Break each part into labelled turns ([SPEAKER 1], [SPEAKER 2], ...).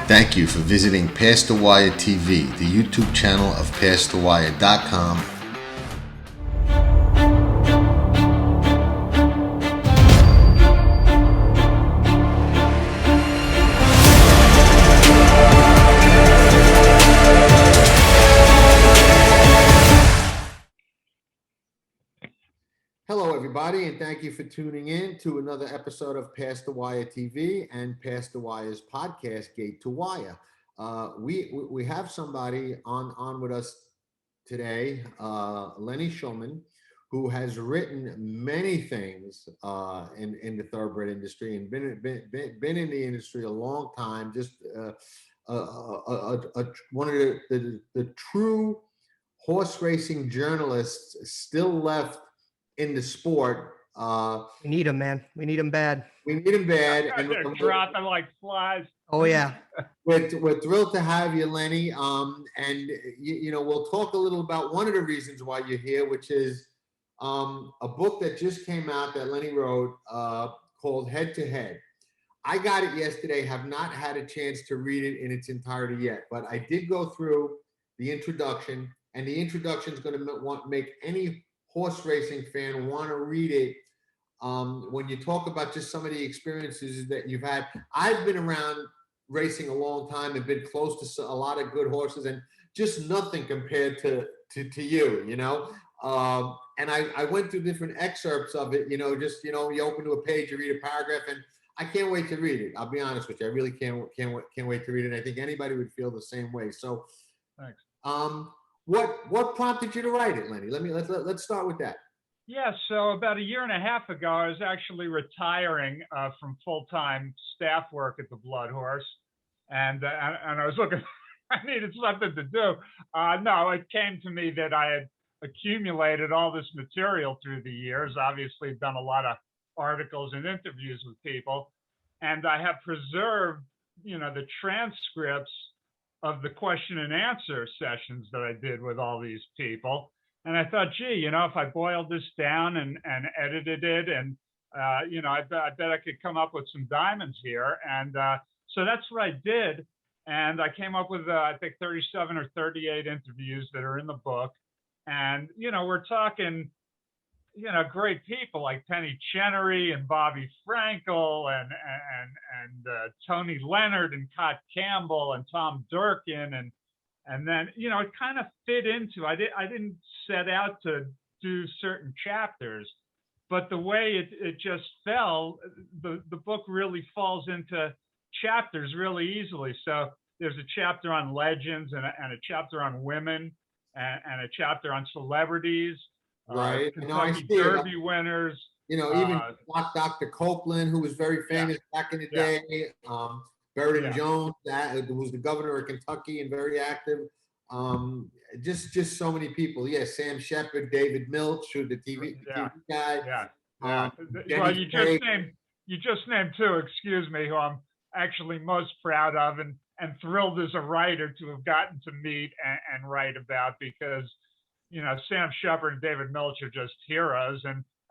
[SPEAKER 1] Thank you for visiting Past the Wire TV, the YouTube channel of PastTheWire.com. Hello, everybody, and thank you for tuning in to another episode of Past the Wire TV and Past the Wire's podcast, Gate to Wire. We have somebody on with us today, Lenny Shulman, who has written many things in the thoroughbred industry and been in the industry a long time. Just one of the true horse racing journalists still left in the sport.
[SPEAKER 2] We need them, man. We need them bad.
[SPEAKER 1] We need them bad.
[SPEAKER 3] And they're dropping like flies.
[SPEAKER 2] Oh yeah.
[SPEAKER 1] We're thrilled to have you, Lenny. And you know, we'll talk a little about one of the reasons why you're here, which is a book that just came out that Lenny wrote called Head to Head. I got it yesterday, have not had a chance to read it in its entirety yet, but I did go through the introduction, and the introduction is going to make any horse racing fan want to read it. When you talk about just some of the experiences that you've had, I've been around racing a long time and been close to a lot of good horses, and just nothing compared to you, you know. And I went through different excerpts of it, you know, just, you know, you open to a page, you read a paragraph, and I can't wait to read it. I'll be honest with you. I really can't wait to read it. I think anybody would feel the same way. So,
[SPEAKER 3] thanks.
[SPEAKER 1] What prompted you to write it, Lenny? Let's start with that.
[SPEAKER 3] Yeah, so about a year and a half ago, I was actually retiring from full-time staff work at the Blood Horse, and I was looking. I needed something to do. No, it came to me that I had accumulated all this material through the years. Obviously, done a lot of articles and interviews with people, and I have preserved, you know, the transcripts of the question and answer sessions that I did with all these people. And I thought, gee, you know, if I boiled this down and edited it, and, you know, I bet I could come up with some diamonds here. And so that's what I did. And I came up with, I think, 37 or 38 interviews that are in the book. And, you know, we're talking, you know, great people like Penny Chenery and Bobby Frankel and Tony Leonard and Cott Campbell and Tom Durkin, and then, you know, it kind of fit into, I didn't set out to do certain chapters, but the way it just fell, the book really falls into chapters really easily. So there's a chapter on legends and a chapter on women and a chapter on celebrities.
[SPEAKER 1] Right.
[SPEAKER 3] Kentucky Derby winners.
[SPEAKER 1] You know, even Dr. Copeland, who was very famous back in the day. Burton Jones, who was the governor of Kentucky and very active. Just so many people. Yeah, Sam Shepard, David Milch, who the TV guy.
[SPEAKER 3] Well, you just named two. Excuse me, who I'm actually most proud of and thrilled as a writer to have gotten to meet and write about, because, you know, Sam Shepard and David Milch are just heroes,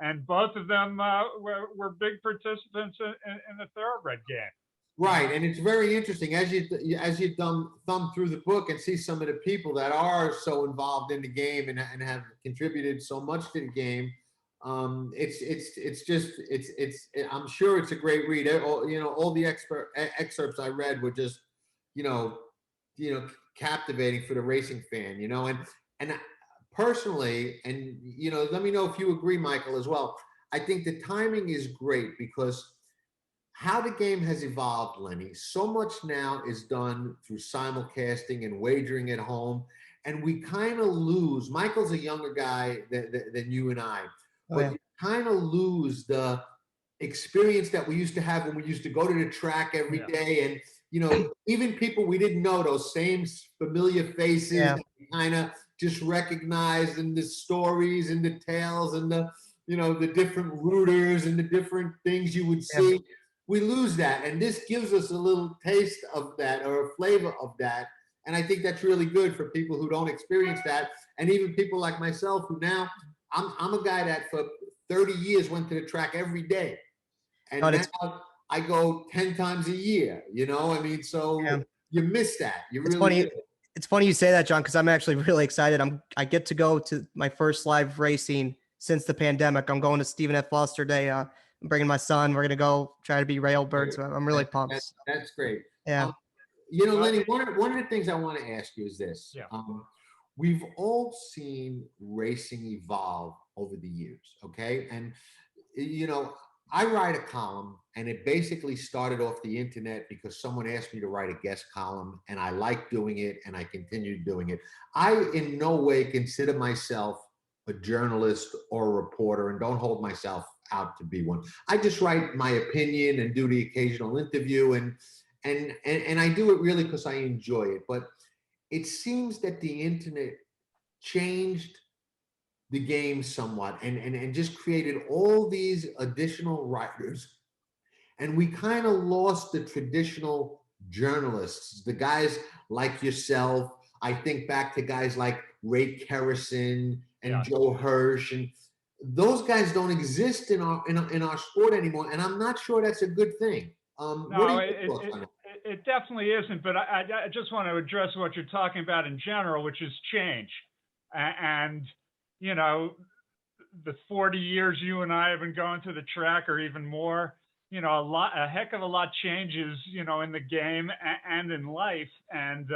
[SPEAKER 3] and both of them were big participants in the thoroughbred game.
[SPEAKER 1] Right, and it's very interesting as you thumb through the book and see some of the people that are so involved in the game and have contributed so much to the game. It's I'm sure it's a great read. You know, all the excerpts I read were just, you know, captivating for the racing fan. You know, and personally, and, you know, let me know if you agree, Michael, as well. I think the timing is great because how the game has evolved, Lenny, so much now is done through simulcasting and wagering at home. And we kind of lose, Michael's a younger guy than you and I, but you kind of lose the experience that we used to have when we used to go to the track every day. And, you know, even people we didn't know, those same familiar faces that we kind of just recognized in the stories and the tales and the, you know, the different rooters and the different things you would see. We lose that, and this gives us a little taste of that, or a flavor of that, and I think that's really good for people who don't experience that, and even people like myself who now, I'm a guy that for 30 years went to the track every day, and now I go 10 times a year, you know, I mean, so you miss that. You
[SPEAKER 2] It's
[SPEAKER 1] really
[SPEAKER 2] funny.
[SPEAKER 1] do.
[SPEAKER 2] It's funny you say that, John, because I'm actually really excited. I get to go to my first live racing since the pandemic. I'm going to Stephen F. Foster Day. I'm bringing my son. We're gonna go try to be railbirds. So I'm really pumped.
[SPEAKER 1] That's great.
[SPEAKER 2] Yeah.
[SPEAKER 1] You know,
[SPEAKER 3] Well,
[SPEAKER 1] Lenny, one of the things I want to ask you is this.
[SPEAKER 3] Yeah.
[SPEAKER 1] We've all seen racing evolve over the years, okay? And, you know, I write a column, and it basically started off the internet because someone asked me to write a guest column, and I like doing it, and I continued doing it. I in no way consider myself a journalist or a reporter, and don't hold myself out to be one. I just write my opinion and do the occasional interview, and I do it really because I enjoy it. But it seems that the internet changed the game somewhat and just created all these additional writers. And we kind of lost the traditional journalists, the guys like yourself. I think back to guys like Ray Kerrison and Joe Hirsch, and those guys don't exist in our sport anymore. And I'm not sure that's a good thing.
[SPEAKER 3] No, it definitely isn't. But I just want to address what you're talking about in general, which is change. And, you know, the 40 years you and I have been going to the track, or even more, you know, a heck of a lot changes, you know, in the game and in life. And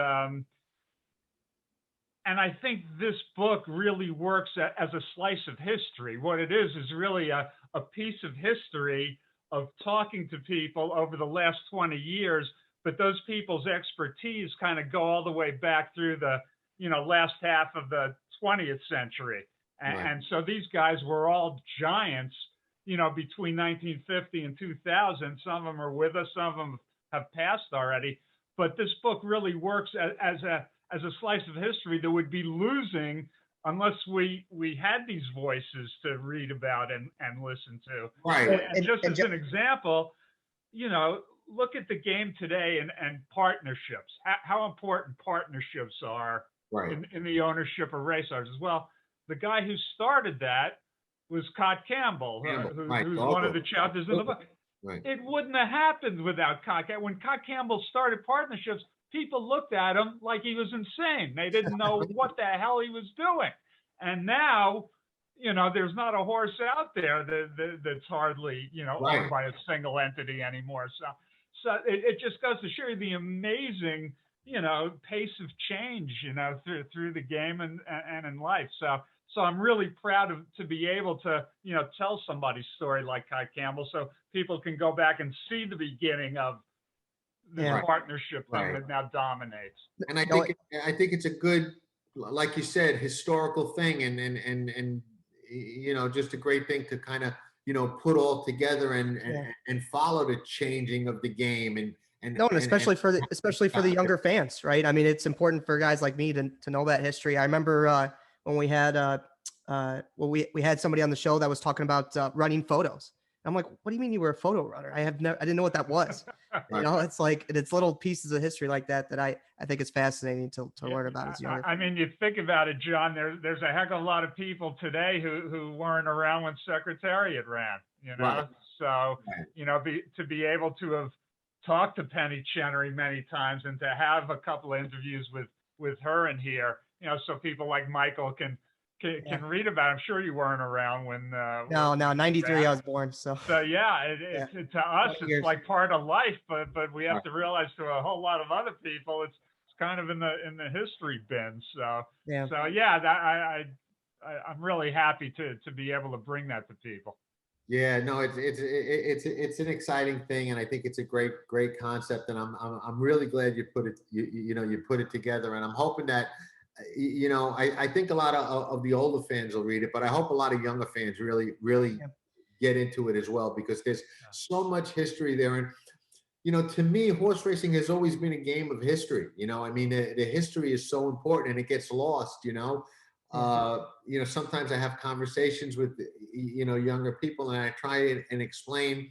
[SPEAKER 3] I think this book really works as a slice of history. What it is really a piece of history of talking to people over the last 20 years, but those people's expertise kind of go all the way back through the, you know, last half of the 20th century. And so these guys were all giants, you know, between 1950 and 2000. Some of them are with us, some of them have passed already. But this book really works as a slice of history that would be losing unless we had these voices to read about and listen to.
[SPEAKER 1] Right.
[SPEAKER 3] And just as an example, you know, look at the game today and partnerships, how important partnerships are in the ownership of racers as well. The guy who started that was Cot Campbell, who's one of the chapters in the book.
[SPEAKER 1] Right.
[SPEAKER 3] It wouldn't have happened without Cot Campbell. When Cot Campbell started partnerships, people looked at him like he was insane. They didn't know what the hell he was doing. And now, you know, there's not a horse out there that's hardly, you know, owned by a single entity anymore. So it just goes to show you the amazing, you know, pace of change, you know, through the game and in life. So I'm really proud to be able to, you know, tell somebody's story like Cot Campbell, so people can go back and see the beginning of the partnership thing that now dominates.
[SPEAKER 1] And I think it's a good, like you said, historical thing, and you know, just a great thing to kind of, you know, put all together and follow the changing of the game and
[SPEAKER 2] especially for the younger fans, right? I mean, it's important for guys like me to know that history. I remember when we had we had somebody on the show that was talking about running photos. I'm like, what do you mean you were a photo runner? I didn't know what that was. You know, it's like, it's little pieces of history like that I think it's fascinating to learn about as younger.
[SPEAKER 3] I mean, you think about it, John, there's a heck of a lot of people today who weren't around when Secretariat ran, you know? So, you know, to be able to have talked to Penny Chenery many times and to have a couple of interviews with her in here, you know, so people like Michael can read about it. I'm sure you weren't around when.
[SPEAKER 2] No, 93 I was born. So
[SPEAKER 3] yeah, to us it's like part of life, but we have to realize to a whole lot of other people it's kind of in the history bin. So I'm really happy to be able to bring that to people.
[SPEAKER 1] Yeah, no, it's an exciting thing, and I think it's a great concept, and I'm really glad you put it together, and I'm hoping that, you know, I think a lot of the older fans will read it, but I hope a lot of younger fans really get into it as well, because there's so much history there. And, you know, to me, horse racing has always been a game of history. You know, I mean, the history is so important and it gets lost, you know. You know, sometimes I have conversations with, you know, younger people, and I try and explain,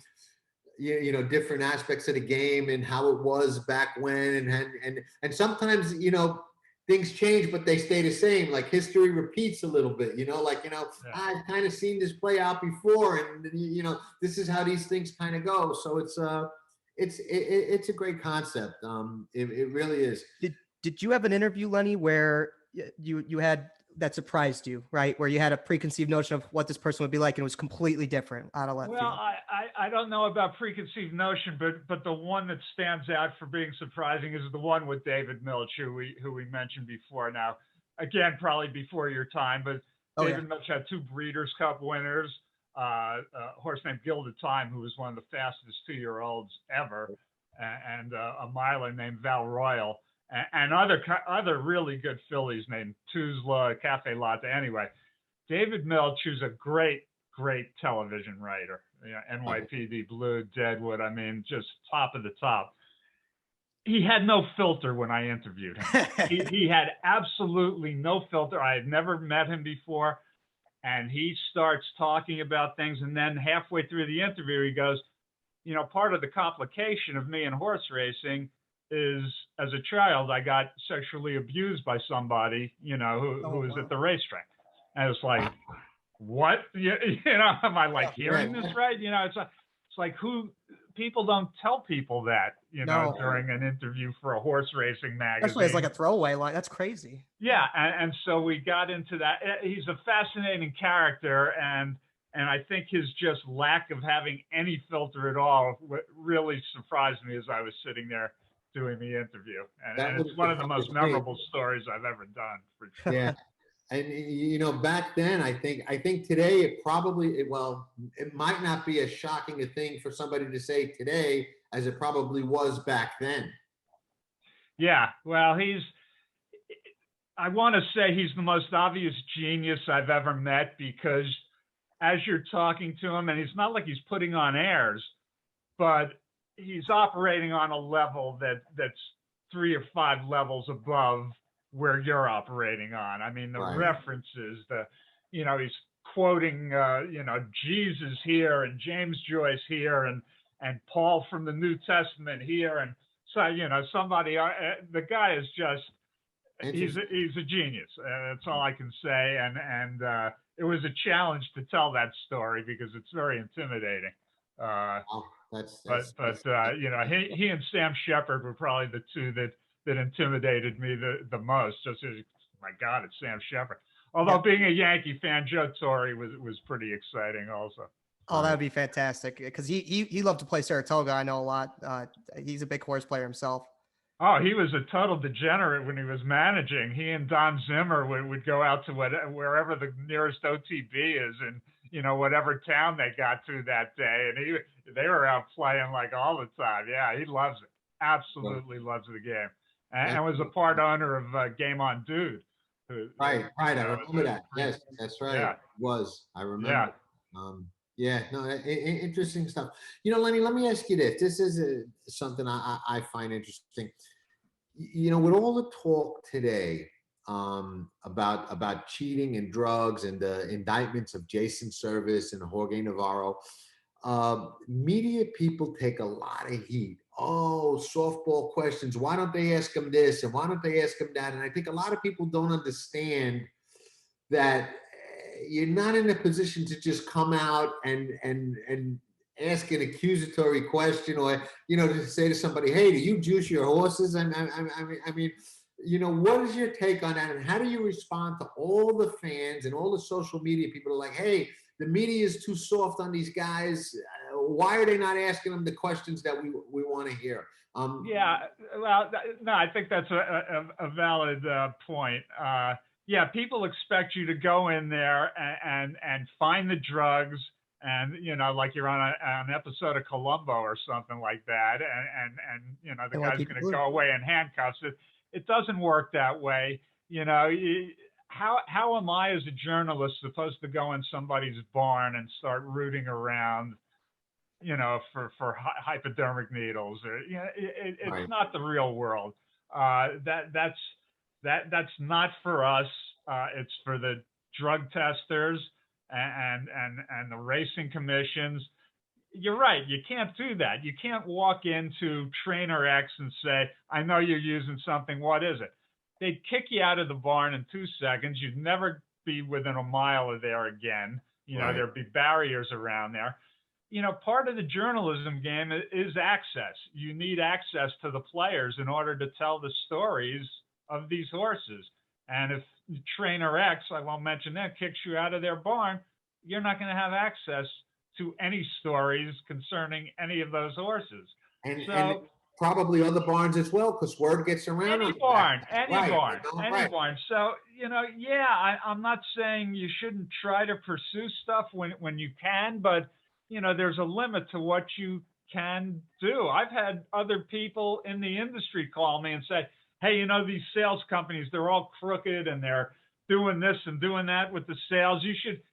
[SPEAKER 1] you know, different aspects of the game and how it was back when. And sometimes, you know, things change, but they stay the same. Like history repeats a little bit, you know, like, you know, I've kind of seen this play out before, and, you know, this is how these things kind of go. So it's a great concept. It really is.
[SPEAKER 2] Did you have an interview, Lenny, where you had that surprised you, right? Where you had a preconceived notion of what this person would be like, and it was completely different out of left
[SPEAKER 3] Well,
[SPEAKER 2] field?
[SPEAKER 3] I don't know about preconceived notion, but the one that stands out for being surprising is the one with David Milch, who we mentioned before. Now, again, probably before your time, but David Milch had 2 Breeders' Cup winners, a horse named Gilded Time, who was one of the fastest 2-year-olds ever, and a miler named Val Royal, and other really good fillies named Tuzla, Cafe Latte. Anyway, David Milch, who's a great television writer, NYPD Blue, Deadwood. I mean, just top of the top. He had no filter when I interviewed him. he had absolutely no filter. I had never met him before. And he starts talking about things. And then halfway through the interview, he goes, part of the complication of me in horse racing is as a child, I got sexually abused by somebody, who was at the racetrack. And it's like, what? Am I like hearing this right? It's like people don't tell people that, during an interview for a horse racing magazine.
[SPEAKER 2] Especially as like a throwaway line. That's crazy.
[SPEAKER 3] Yeah. And so we got into that. He's a fascinating character. And I think his just lack of having any filter at all really surprised me as I was sitting there doing the interview. And it's one of the most memorable stories I've ever done. For sure.
[SPEAKER 1] Yeah. And back then, I think today it might not be as shocking a thing for somebody to say today as it probably was back then.
[SPEAKER 3] Yeah, well, I want to say he's the most obvious genius I've ever met, because as you're talking to him, and it's not like he's putting on airs, but he's operating on a level that's 3 or 5 levels above where you're operating on. I mean, the references, he's quoting, Jesus here and James Joyce here and Paul from the New Testament here. And so, the guy is just, he's a genius. That's all I can say. And it was a challenge to tell that story because it's very intimidating. He and Sam Shepard were probably the 2 that intimidated me the most. Just as, my God, it's Sam Shepard. Although being a Yankee fan, Joe Torre was pretty exciting also.
[SPEAKER 2] Oh, that would be fantastic, because he loved to play Saratoga. I know a lot. He's a big horse player himself.
[SPEAKER 3] Oh, he was a total degenerate when he was managing. He and Don Zimmer would go out to wherever the nearest OTB is, and whatever town they got to that day, and they were out playing like all the time. Yeah, he loves it. Absolutely loves the game. And was a part owner of Game On Dude.
[SPEAKER 1] Right. I remember that. Yes, that's right. Yeah. It was. I remember. Yeah. Interesting stuff. Lenny, let me ask you this. This is something I find interesting. With all the talk today about cheating and drugs and the indictments of Jason Service and Jorge Navarro, media people take a lot of heat. Oh, softball questions. Why don't they ask him this? And why don't they ask him that? And I think a lot of people don't understand that you're not in a position to just come out and ask an accusatory question, or, to say to somebody, hey, do you juice your horses? I mean, what is your take on that? And how do you respond to all the fans and all the social media people are like, hey, the media is too soft on these guys. Why are they not asking them the questions that we want to hear?
[SPEAKER 3] I think that's a valid point. People expect you to go in there and find the drugs, and like you're on an episode of Columbo or something like that, and the guy's going to go away in handcuffs. It doesn't work that way. How am I as a journalist supposed to go in somebody's barn and start rooting around, for hypodermic needles? It's not the real world. That's not for us. It's for the drug testers and the racing commissions. You're right. You can't do that. You can't walk into Trainer X and say, I know you're using something. What is it? They'd kick you out of the barn in 2 seconds. You'd never be within a mile of there again. There'd be barriers around there. part of the journalism game is access. You need access to the players in order to tell the stories of these horses. And if trainer X, I won't mention that, kicks you out of their barn, you're not going to have access to any stories concerning any of those horses.
[SPEAKER 1] And probably other barns as well, because word gets around.
[SPEAKER 3] Any barn. So, I'm not saying you shouldn't try to pursue stuff when you can, but, there's a limit to what you can do. I've had other people in the industry call me and say, hey, these sales companies, they're all crooked and they're doing this and doing that with the sales.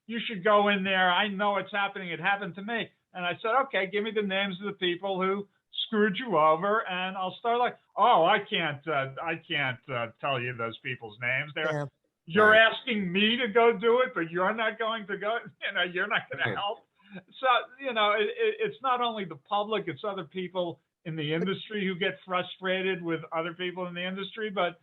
[SPEAKER 3] You should go in there. I know it's happening. It happened to me. And I said, okay, give me the names of the people who screwed you over, and I'll start like, oh, I can't tell you those people's names. You're asking me to go do it, but you're not going to go. You're not going to help. So it's not only the public; it's other people in the industry who get frustrated with other people in the industry. But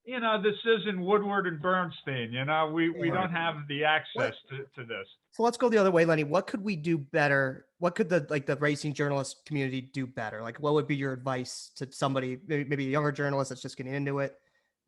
[SPEAKER 3] this isn't Woodward and Bernstein. We don't have the access to this.
[SPEAKER 2] So let's go the other way, Lenny. What could we do better? What could the racing journalist community do better? Like, what would be your advice to somebody, maybe a younger journalist that's just getting into it?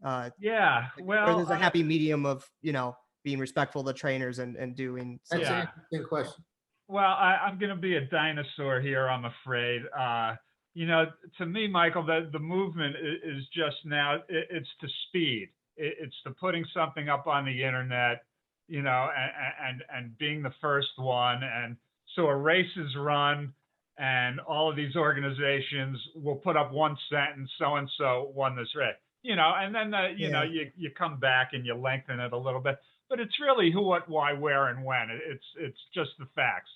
[SPEAKER 3] Well,
[SPEAKER 2] or there's a happy medium of, being respectful of the trainers and doing.
[SPEAKER 1] That's an interesting question.
[SPEAKER 3] Well, I'm going to be a dinosaur here, I'm afraid. To me, Michael, the movement is just now, it's to speed. It's to putting something up on the internet, and being the first one. And so a race is run and all of these organizations will put up one sentence, so-and-so won this race, and then, you come back and you lengthen it a little bit, but it's really who, what, why, where, and when. It's just the facts.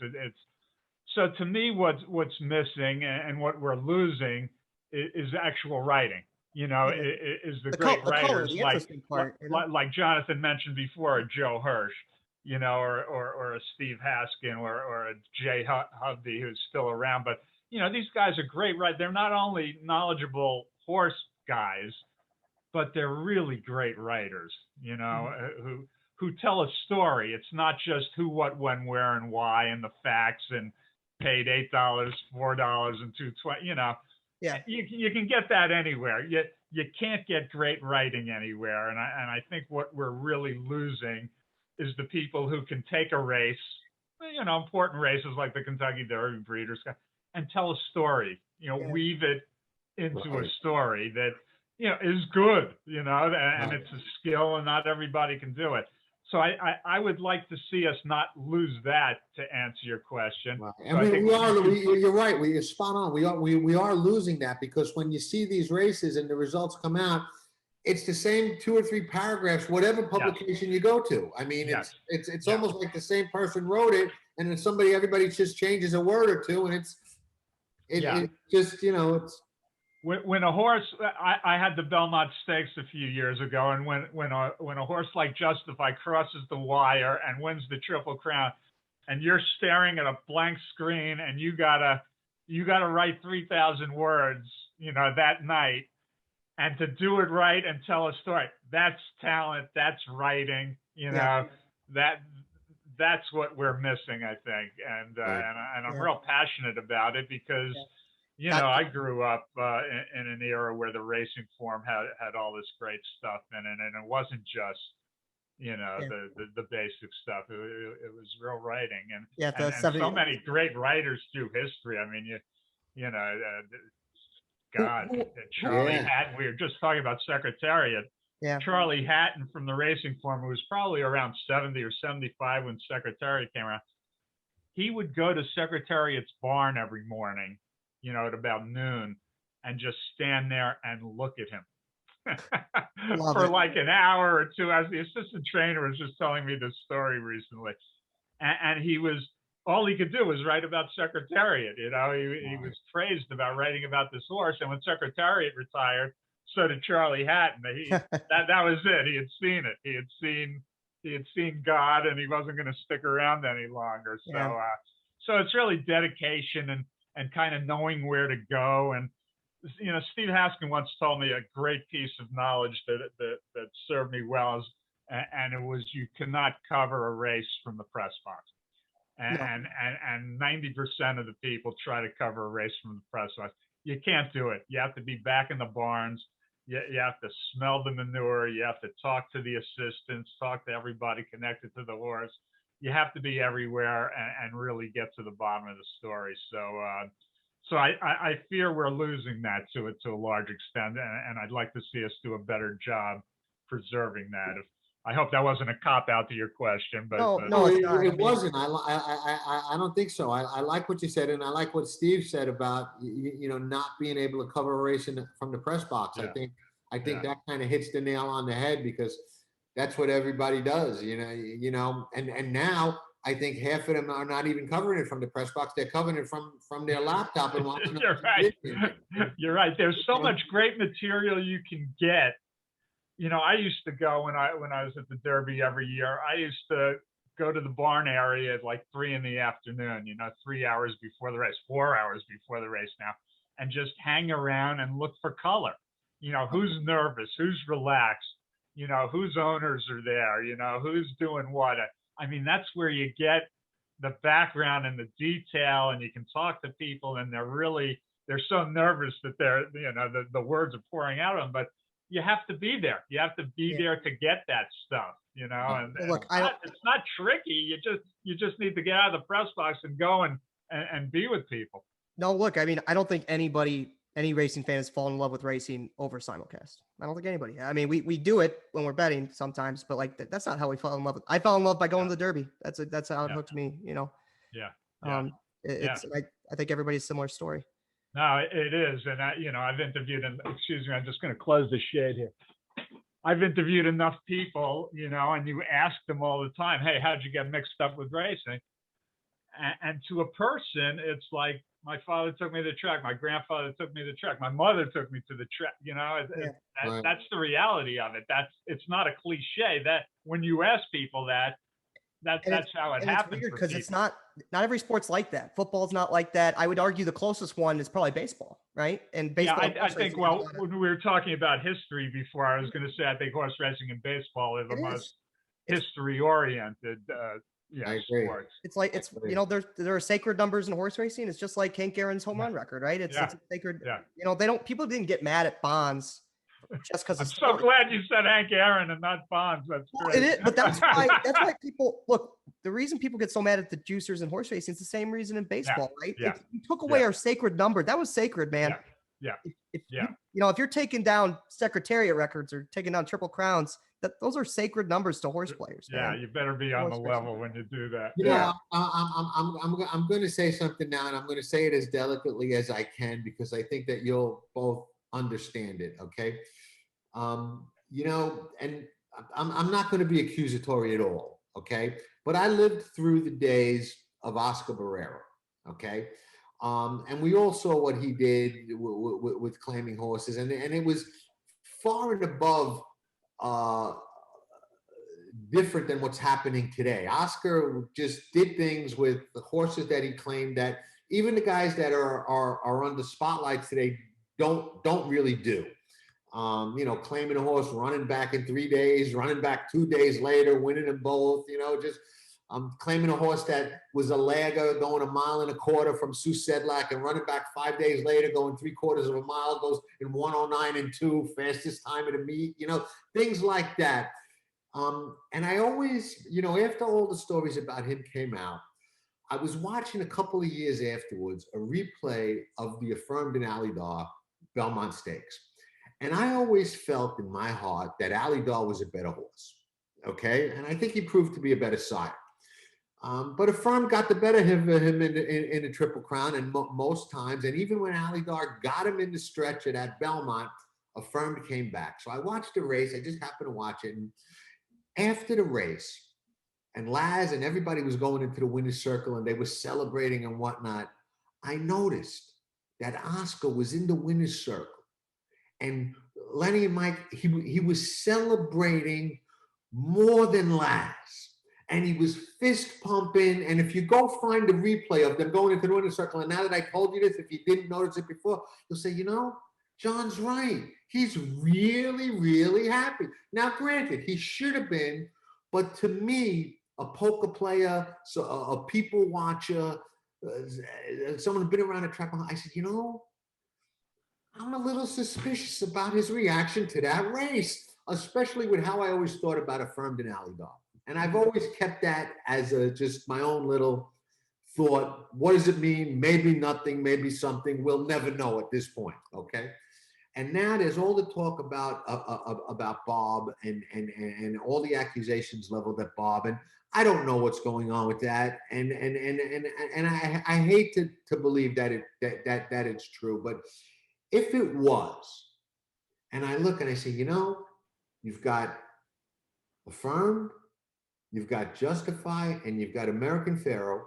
[SPEAKER 3] So to me, what's missing and what we're losing is actual writing. Is the great writers like Jonathan mentioned before, a Joe Hirsch, or a Steve Haskin or a Jay Hubby who's still around. But these guys are great, right? They're not only knowledgeable horse guys, but they're really great writers. Who tell a story. It's not just who, what, when, where, and why, and the facts, and paid $8, $4, and $2.20. You can get that anywhere. You can't get great writing anywhere, and I think what we're really losing is the people who can take a race, important races like the Kentucky Derby, Breeders' Cup, and tell a story. Weave it into a story that is good. And it's a skill, and not everybody can do it. So I would like to see us not lose that, to answer your question.
[SPEAKER 1] Wow. And you're right. You're spot on. We are losing that, because when you see these races and the results come out, it's the same 2 or 3 paragraphs, whatever publication you go to. I mean, it's almost like the same person wrote it, and then everybody just changes a word or two, and it's just, it's.
[SPEAKER 3] When a horse, I had the Belmont Stakes a few years ago, and when a horse like Justify crosses the wire and wins the Triple Crown, and you're staring at a blank screen, and you gotta write 3,000 words, that night, and to do it right and tell a story, that's talent, that's writing, that's what we're missing, I think, and I'm real passionate about it, because. I grew up in an era where the racing form had all this great stuff in it, and it wasn't just, the basic stuff. It was real writing, and so many great writers through history. I mean, Charlie Hatton. We were just talking about Secretariat.
[SPEAKER 2] Yeah.
[SPEAKER 3] Charlie Hatton from the racing form, who was probably around 70 or 75 when Secretariat came around. He would go to Secretariat's barn every morning, at about noon, and just stand there and look at him for like an hour or two. As the assistant trainer was just telling me this story recently, and all he could do was write about Secretariat. He was praised about writing about this horse, and when Secretariat retired, so did Charlie Hatton. That was it. He had seen it. He had seen God, and he wasn't going to stick around any longer. So it's really dedication and kind of knowing where to go. And, Steve Haskin once told me a great piece of knowledge that served me well, and it was, you cannot cover a race from the press box.
[SPEAKER 2] No.
[SPEAKER 3] and 90% of the people try to cover a race from the press box. You can't do it. You have to be back in the barns. You have to smell the manure. You have to talk to the assistants, talk to everybody connected to the horse. You have to be everywhere and really get to the bottom of the story. So I fear we're losing that to a large extent, and I'd like to see us do a better job preserving that. I hope that wasn't a cop out to your question, but
[SPEAKER 2] No, it's not.
[SPEAKER 1] It wasn't. I don't think so. I like what you said, and I like what Steve said about not being able to cover a race from the press box.
[SPEAKER 3] Yeah.
[SPEAKER 1] I think that kind of hits the nail on the head, because that's what everybody does. And now I think half of them are not even covering it from the press box. They're covering it from their laptop and watching.
[SPEAKER 3] You're right. You're right. There's so much great material you can get. I used to go when I was at the Derby every year. I used to go to the barn area at like 3 p.m, 3 hours before the race, 4 hours before the race now, and just hang around and look for color. Who's nervous, who's relaxed, whose owners are there, who's doing what. I mean, that's where you get the background and the detail, and you can talk to people, and they're so nervous that the words are pouring out of them, but you have to be there. You have to be there to get that stuff, and
[SPEAKER 2] Look,
[SPEAKER 3] it's not tricky. You just need to get out of the press box and go and be with people.
[SPEAKER 2] No, look, I mean, I don't think any racing fan has fallen in love with racing over simulcast. I don't think anybody. I mean, we do it when we're betting sometimes, but like that's not how we fell in love. I fell in love by going to the Derby. That's how it hooked me.
[SPEAKER 3] Yeah.
[SPEAKER 2] I think everybody's similar story.
[SPEAKER 3] No, it is. And I've interviewed, and excuse me, I'm just going to close the shade here. I've interviewed enough people, and you ask them all the time, hey, how'd you get mixed up with racing? And to a person, it's like, my father took me to the track. My grandfather took me to the track. My mother took me to the track. That's the reality of it. It's not a cliche. That when you ask people that's how it happens.
[SPEAKER 2] It's weird because it's not every sport's like that. Football's not like that. I would argue the closest one is probably baseball, right? And baseball.
[SPEAKER 3] Yeah, I think. Well, when we were talking about history before, I was going to say I think horse racing and baseball are the most history-oriented.
[SPEAKER 1] I agree.
[SPEAKER 2] Sports. It's like there are sacred numbers in horse racing. It's just like Hank Aaron's home run record, right? It's a sacred. Yeah. People didn't get mad at Bonds just because.
[SPEAKER 3] I'm so glad you said Hank Aaron and not Bonds. That's great.
[SPEAKER 2] It is, but that's why people look. The reason people get so mad at the juicers in horse racing is the same reason in baseball, right?
[SPEAKER 3] Yeah.
[SPEAKER 2] If you took away our sacred number, that was sacred, man.
[SPEAKER 3] Yeah.
[SPEAKER 2] If you're taking down Secretariat records or taking down Triple Crowns, those are sacred numbers to horse players. Man.
[SPEAKER 3] Yeah, you better be on the level when you do that.
[SPEAKER 1] I'm going to say something now, and I'm going to say it as delicately as I can, because I think that you'll both understand it. Okay. And I'm not going to be accusatory at all. Okay. But I lived through the days of Oscar Barrera. Okay. And we all saw what he did with claiming horses, and it was far and above different than what's happening today. Oscar just did things with the horses that he claimed that even the guys that are under spotlights today don't really do. Claiming a horse, running back in 3 days, running back 2 days later, winning them both. Claiming a horse that was a lagger going 1.25 miles from Sue Sedlak and running back 5 days later, going 3/4 of a mile, goes in 1:09 and 2, fastest time of the meet, things like that. And I always, after all the stories about him came out, I was watching a couple of years afterwards, a replay of the Affirmed and Alydar Belmont Stakes. And I always felt in my heart that Alydar was a better horse. Okay. And I think he proved to be a better sire. But Affirmed got the better of him in the Triple Crown, and most times, and even when Alydar got him in the stretch at that Belmont, Affirmed came back. So I watched the race. I just happened to watch it. And after the race, and Laz and everybody was going into the winner's circle, and they were celebrating and whatnot, I noticed that Oscar was in the winner's circle. And Lenny and Mike, he was celebrating more than Laz. And he was fist pumping. And if you go find the replay of them going into the winner's circle, and now that I told you this, if you didn't notice it before, you'll say, John's right. He's really, really happy. Now, granted, he should have been, but to me, a poker player, so a people watcher, someone who's been around a track. I said, you know, I'm a little suspicious about his reaction to that race, especially with how I always thought about Affirmed and Alley Dog. And I've always kept that as just my own little thought. What does it mean? Maybe nothing, maybe something. We'll never know at this point. Okay. And now there's all the talk about Bob and all the accusations leveled at Bob. And I don't know what's going on with that. And I hate to believe that that it's true, but if it was, and I look and I say, you know, you've got Affirmed, you've got Justify, and you've got American Pharaoh.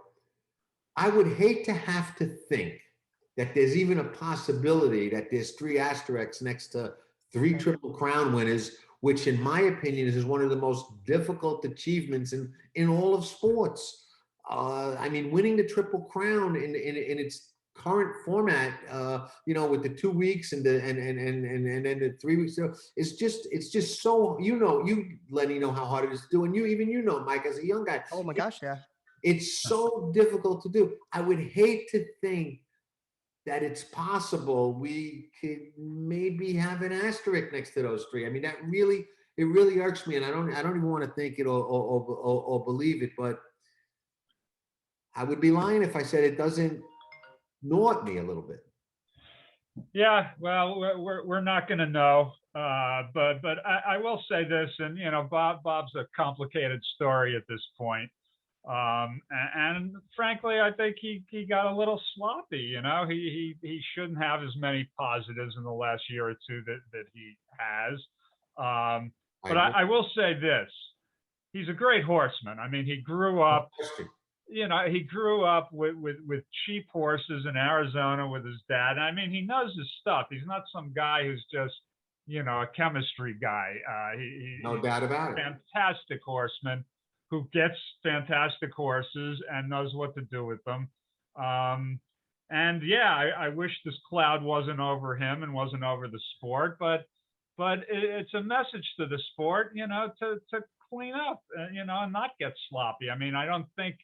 [SPEAKER 1] I would hate to have to think that there's even a possibility that there's 3 asterisks next to 3 Triple Crown winners, which in my opinion is one of the most difficult achievements in all of sports. I mean, winning the Triple Crown in its current format, you know, with the 2 weeks and then the 3 weeks, it's just so, you Lenny know how hard it is to do, and you know, Mike, as a young guy.
[SPEAKER 2] Oh my gosh, yeah.
[SPEAKER 1] It's so difficult to do. I would hate to think that it's possible we could maybe have an asterisk next to those 3. I mean, it really irks me, and I don't even want to think it or believe it, but I would be lying if I said it doesn't gnaw at me a little bit.
[SPEAKER 3] Yeah, well, we're not going to know, but I will say this, and you know, Bob's a complicated story at this point. And frankly, I think he got a little sloppy. You know, he shouldn't have as many positives in the last year or two that he has. But I will say this: he's a great horseman. I mean, he grew up. You know, he grew up with cheap horses in Arizona with his dad. And I mean, he knows his stuff. He's not some guy who's just, you know, a chemistry guy.
[SPEAKER 1] No doubt about it.
[SPEAKER 3] Fantastic horseman who gets fantastic horses and knows what to do with them. And yeah, I wish this cloud wasn't over him and wasn't over the sport, but it's a message to the sport, you know, to clean up, you know, and not get sloppy. I mean, I don't think,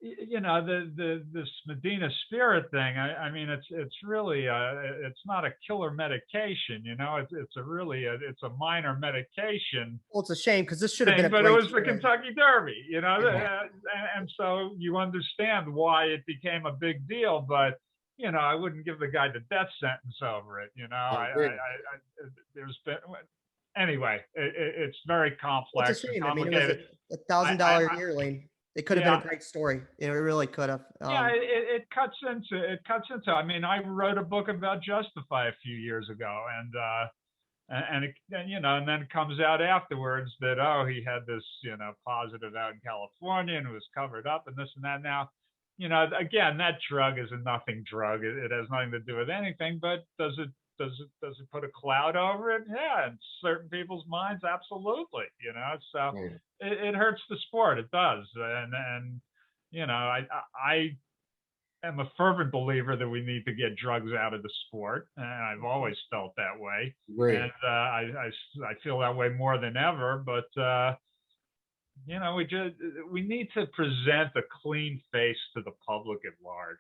[SPEAKER 3] you know, this Medina Spirit thing. I mean, it's really it's not a killer medication. You know, it's a minor medication.
[SPEAKER 2] Well, it's a shame because this should have been a
[SPEAKER 3] but
[SPEAKER 2] great
[SPEAKER 3] it was
[SPEAKER 2] story.
[SPEAKER 3] the Kentucky Derby. You know,
[SPEAKER 1] Yeah.
[SPEAKER 3] and so you understand why it became a big deal. But you know, I wouldn't give the guy the death sentence over it. You know, there's been. Anyway, it's very complex.
[SPEAKER 2] It's a shame. I mean, it was a $1,000 yearling. It could have been a great story. It really could have.
[SPEAKER 3] Yeah, it cuts into. I mean, I wrote a book about Justify a few years ago, and you know, and then it comes out afterwards that he had this, you know, positive out in California and it was covered up and this and that. Now, you know, again, that drug is a nothing drug. It has nothing to do with anything. But does it put a cloud over it? Yeah, in certain people's minds, absolutely. You know, so it hurts the sport. It does, and you know, I am a fervent believer that we need to get drugs out of the sport, and I've always felt that way.
[SPEAKER 1] Great.
[SPEAKER 3] And I feel that way more than ever. But you know, we need to present a clean face to the public at large,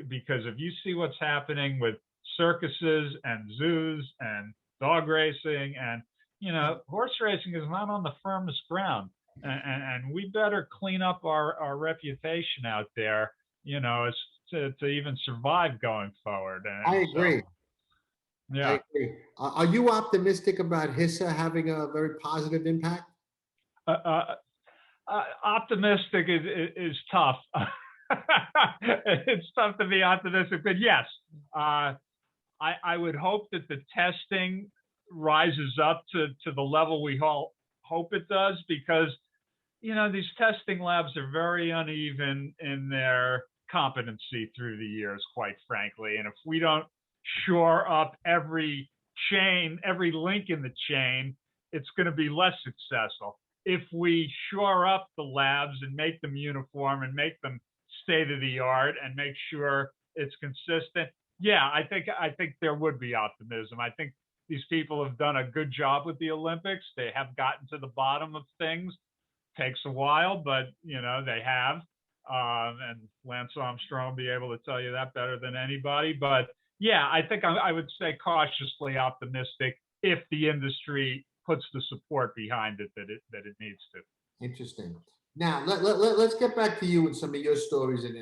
[SPEAKER 3] because if you see what's happening with circuses and zoos and dog racing, and you know, horse racing is not on the firmest ground, and we better clean up our reputation out there, you know, as to even survive going forward. And
[SPEAKER 1] I agree.
[SPEAKER 3] Yeah.
[SPEAKER 1] I agree. Are you optimistic about HISA having a very positive impact?
[SPEAKER 3] Optimistic is tough. It's tough to be optimistic, but yes, I would hope that the testing rises up to the level we hope it does, because, you know, these testing labs are very uneven in their competency through the years, quite frankly. And if we don't shore up every link in the chain, it's going to be less successful. If we shore up the labs and make them uniform and make them state of the art and make sure it's consistent, yeah, I think there would be optimism. I think these people have done a good job with the Olympics. They have gotten to the bottom of things. takes a while, but they have. And Lance Armstrong will be able to tell you that better than anybody. But yeah, I think I would say cautiously optimistic if the industry puts the support behind it that it needs to.
[SPEAKER 1] Interesting. Now let's get back to you and some of your stories and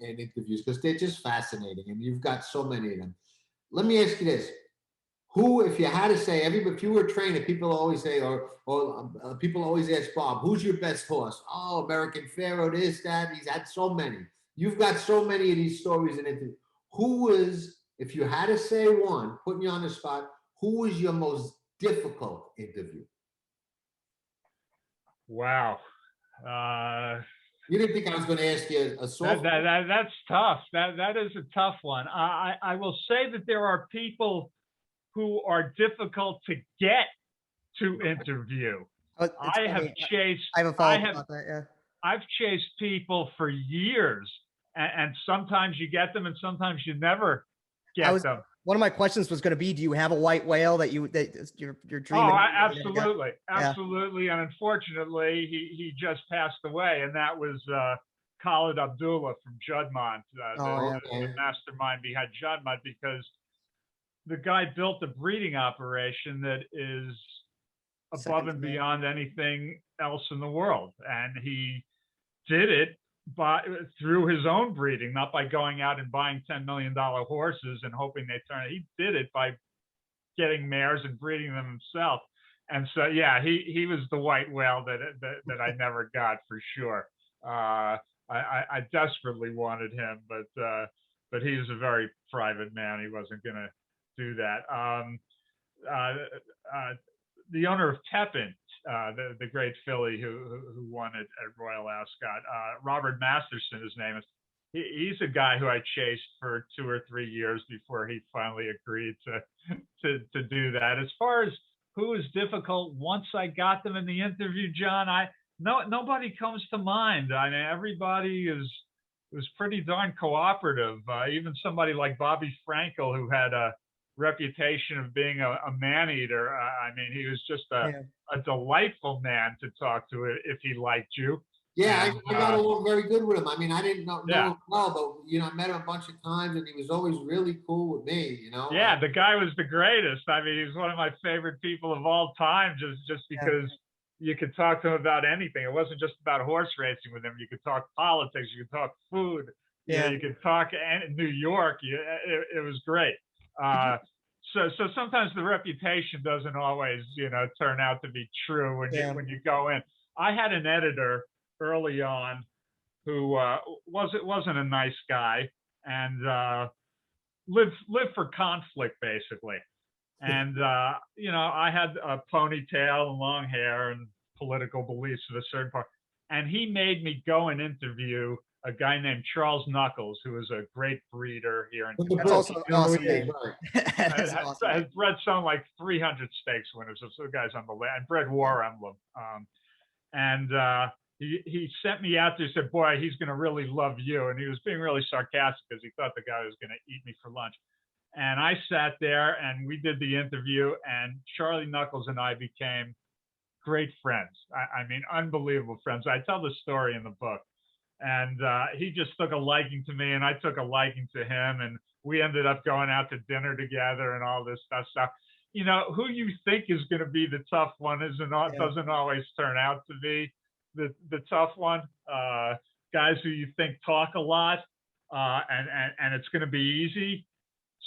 [SPEAKER 1] interviews, because they're just fascinating, and you've got so many of them. Let me ask you this: who, if you had to say, if you were a trainer, people always say, or people always ask Bob, who's your best horse? Oh, American Pharaoh, this, that. He's had so many. You've got so many of these stories and interviews. Who was, if you had to say one, putting you on the spot, who was your most difficult interview?
[SPEAKER 3] Wow.
[SPEAKER 1] You didn't think I was going to ask you a soft?
[SPEAKER 3] That's tough. That is a tough one. I will say that there are people who are difficult to get to interview. I have chased.
[SPEAKER 2] I have a follow-up about that. Yeah.
[SPEAKER 3] I've chased people for years, and sometimes you get them, and sometimes you never get them.
[SPEAKER 2] One of my questions was going to be, do you have a white whale that you're dreaming?
[SPEAKER 3] Oh, absolutely, absolutely. And unfortunately, he just passed away, and that was Khalid Abdullah from Juddmonte, the mastermind behind Juddmonte, because the guy built a breeding operation that is above and beyond anything else in the world, and he did it through his own breeding, not by going out and buying $10 million horses and hoping they turn. He did it by getting mares and breeding them himself. And so, yeah, he was the white whale that I never got, for sure. I desperately wanted him, but he was a very private man. He wasn't going to do that. The owner of Tepin, the great filly who won at Royal Ascot, Robert Masterson, his name is. He's a guy who I chased for 2 or 3 years before he finally agreed to do that. As far as who was difficult, once I got them in the interview, John, nobody comes to mind. I mean, everybody was pretty darn cooperative. Even somebody like Bobby Frankel, who had a reputation of being a man-eater. I mean, he was just a delightful man to talk to if he liked you.
[SPEAKER 1] Yeah, and, I got along very good with him. I mean, I didn't know him well, but I met him a bunch of times, and he was always really cool with me.
[SPEAKER 3] Yeah, the guy was the greatest. I mean, he's one of my favorite people of all time, just because you could talk to him about anything. It wasn't just about horse racing with him. You could talk politics. You could talk food. Yeah, you could talk New York. It was great. So sometimes the reputation doesn't always, turn out to be true when you go in. I had an editor early on who wasn't a nice guy and lived for conflict, basically. And I had a ponytail and long hair and political beliefs of a certain part. And he made me go and interview a guy named Charles Knuckles, who is a great breeder here in
[SPEAKER 2] That's also awesome.
[SPEAKER 3] Has bred something like 300 stakes winners. So the guy's on the land, bred War Emblem. He sent me out there and said, boy, he's going to really love you. And he was being really sarcastic because he thought the guy was going to eat me for lunch. And I sat there and we did the interview, and Charlie Knuckles and I became great friends. I mean, unbelievable friends. I tell the story in the book. And he just took a liking to me, and I took a liking to him. And we ended up going out to dinner together and all this stuff. Who you think is going to be the tough one doesn't always turn out to be the tough one. Guys who you think talk a lot and it's going to be easy.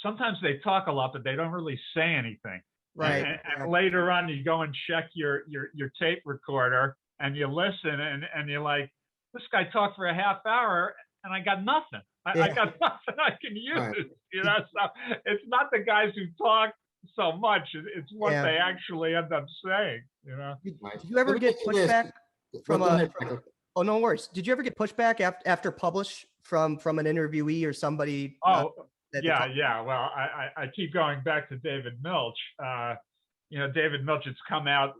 [SPEAKER 3] Sometimes they talk a lot, but they don't really say anything.
[SPEAKER 2] Right.
[SPEAKER 3] And later on, you go and check your tape recorder and you listen, and you're like, this guy talked for a half hour and I got nothing. I got nothing I can use. Right. So it's not the guys who talk so much. It's what they actually end up saying.
[SPEAKER 2] Did you ever get pushback from Oh, no worries. Did you ever get pushback after publish from an interviewee or somebody?
[SPEAKER 3] Yeah. Well, I keep going back to David Milch. David Milch, it's come out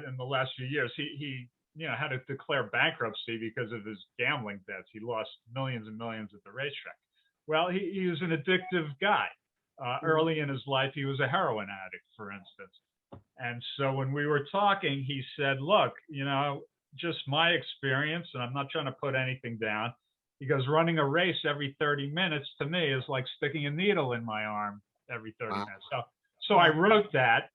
[SPEAKER 3] in the last few years. He had to declare bankruptcy because of his gambling debts. He lost millions and millions at the racetrack. Well, he was an addictive guy. Early in his life, he was a heroin addict, for instance. And so when we were talking, he said, look, just my experience, and I'm not trying to put anything down. He goes, running a race every 30 minutes to me is like sticking a needle in my arm every 30 minutes. So I wrote that,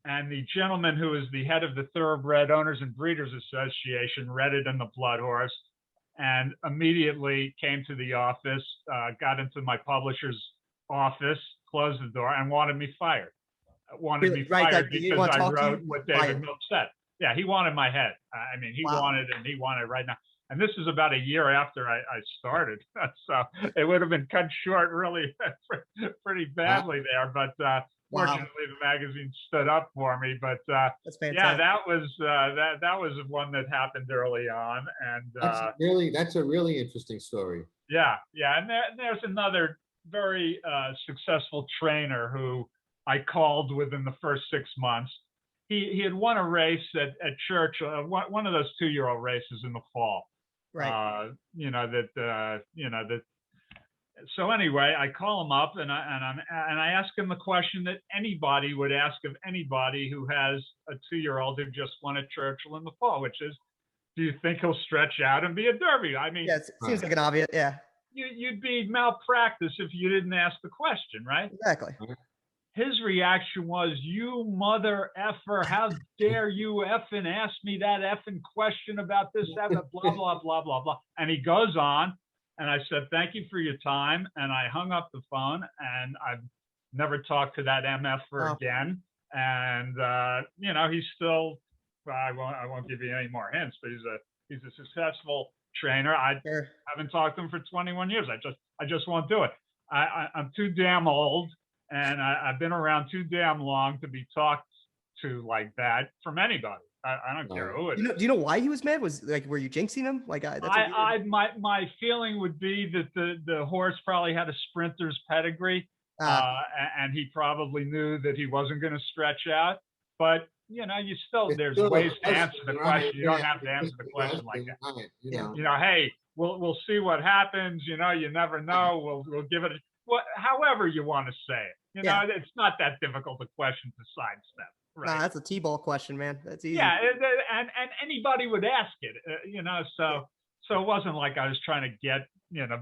[SPEAKER 3] and the gentleman who is the head of the Thoroughbred Owners and Breeders Association read it in the Blood Horse and immediately came to the office, got into my publisher's office, closed the door, and wanted me fired. Wanted me fired because I wrote what David Milch said. Yeah, he wanted my head. I mean, he wanted it right now. And this is about a year after I started. So it would have been cut short really pretty badly there. But fortunately, the magazine stood up for me. But
[SPEAKER 2] that's fantastic.
[SPEAKER 3] Yeah, that was one that happened early on. And
[SPEAKER 1] that's a really interesting story.
[SPEAKER 3] Yeah. And there's another very successful trainer who I called within the first 6 months. He had won a race at church, one of those 2-year-old races in the fall.
[SPEAKER 2] Right.
[SPEAKER 3] So anyway, I call him up and I ask him the question that anybody would ask of anybody who has a 2-year-old who just won at Churchill in the fall, which is, do you think he'll stretch out and be a Derby? I mean,
[SPEAKER 2] yeah, it seems like an obvious, yeah.
[SPEAKER 3] You'd be malpractice if you didn't ask the question, right?
[SPEAKER 2] Exactly.
[SPEAKER 3] His reaction was, "You mother effer, how dare you effing ask me that effing question about this, that, blah, blah, blah, blah, blah." And he goes on, and I said, "Thank you for your time." And I hung up the phone, and I've never talked to that MFer again. And, he's still, I won't give you any more hints, but he's a successful trainer. I haven't talked to him for 21 years. I just won't do it. I'm too damn old. And I've been around too damn long to be talked to like that from anybody. I don't care who it is.
[SPEAKER 2] Do you know why he was mad? Was like, were you jinxing him? Like,
[SPEAKER 3] my feeling would be that the horse probably had a sprinter's pedigree, and he probably knew that he wasn't going to stretch out. But there's ways to answer the question. You don't have to answer the question like that. Hey, we'll see what happens. You never know. We'll give it. However you want to say it, it's not that difficult a question to sidestep. Right?
[SPEAKER 2] Nah, that's a T-ball question, man. That's easy.
[SPEAKER 3] Yeah, and anybody would ask it, So it wasn't like I was trying to get,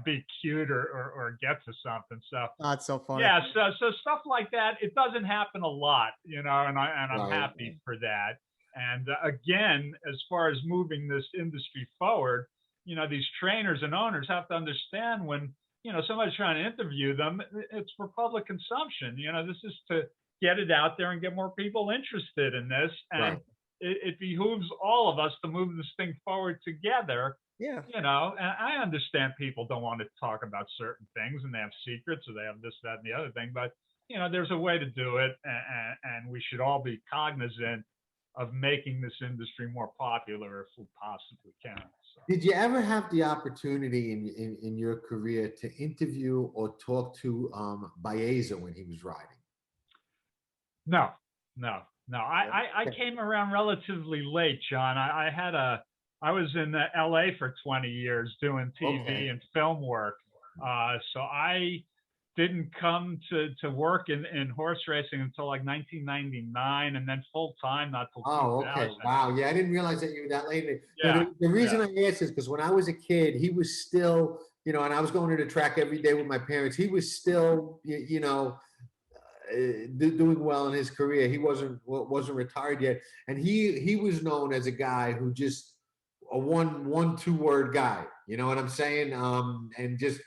[SPEAKER 3] be cute or get to something. So
[SPEAKER 2] that's so funny.
[SPEAKER 3] Yeah, so stuff like that, it doesn't happen a lot, and I'm happy for that. And again, as far as moving this industry forward, these trainers and owners have to understand when somebody's trying to interview them, it's for public consumption. This is to get it out there and get more people interested in this. And it behooves all of us to move this thing forward together.
[SPEAKER 2] Yeah.
[SPEAKER 3] And I understand people don't want to talk about certain things and they have secrets or they have this, that, and the other thing, but there's a way to do it. And we should all be cognizant of making this industry more popular if we possibly can. So.
[SPEAKER 1] Did you ever have the opportunity in your career to interview or talk to Baeza when he was riding?
[SPEAKER 3] No. I came around relatively late, John. I was in LA for 20 years doing TV and film work. So I didn't come to work in horse racing until like 1999, and then full time not till 2000.
[SPEAKER 1] Okay. Wow. Yeah, I didn't realize that you were that late. Yeah. The reason I asked is because when I was a kid, he was still, and I was going to the track every day with my parents. He was still, doing well in his career. He wasn't retired yet, and he was known as a guy who just a 1-2 word guy. You know what I'm saying? And just.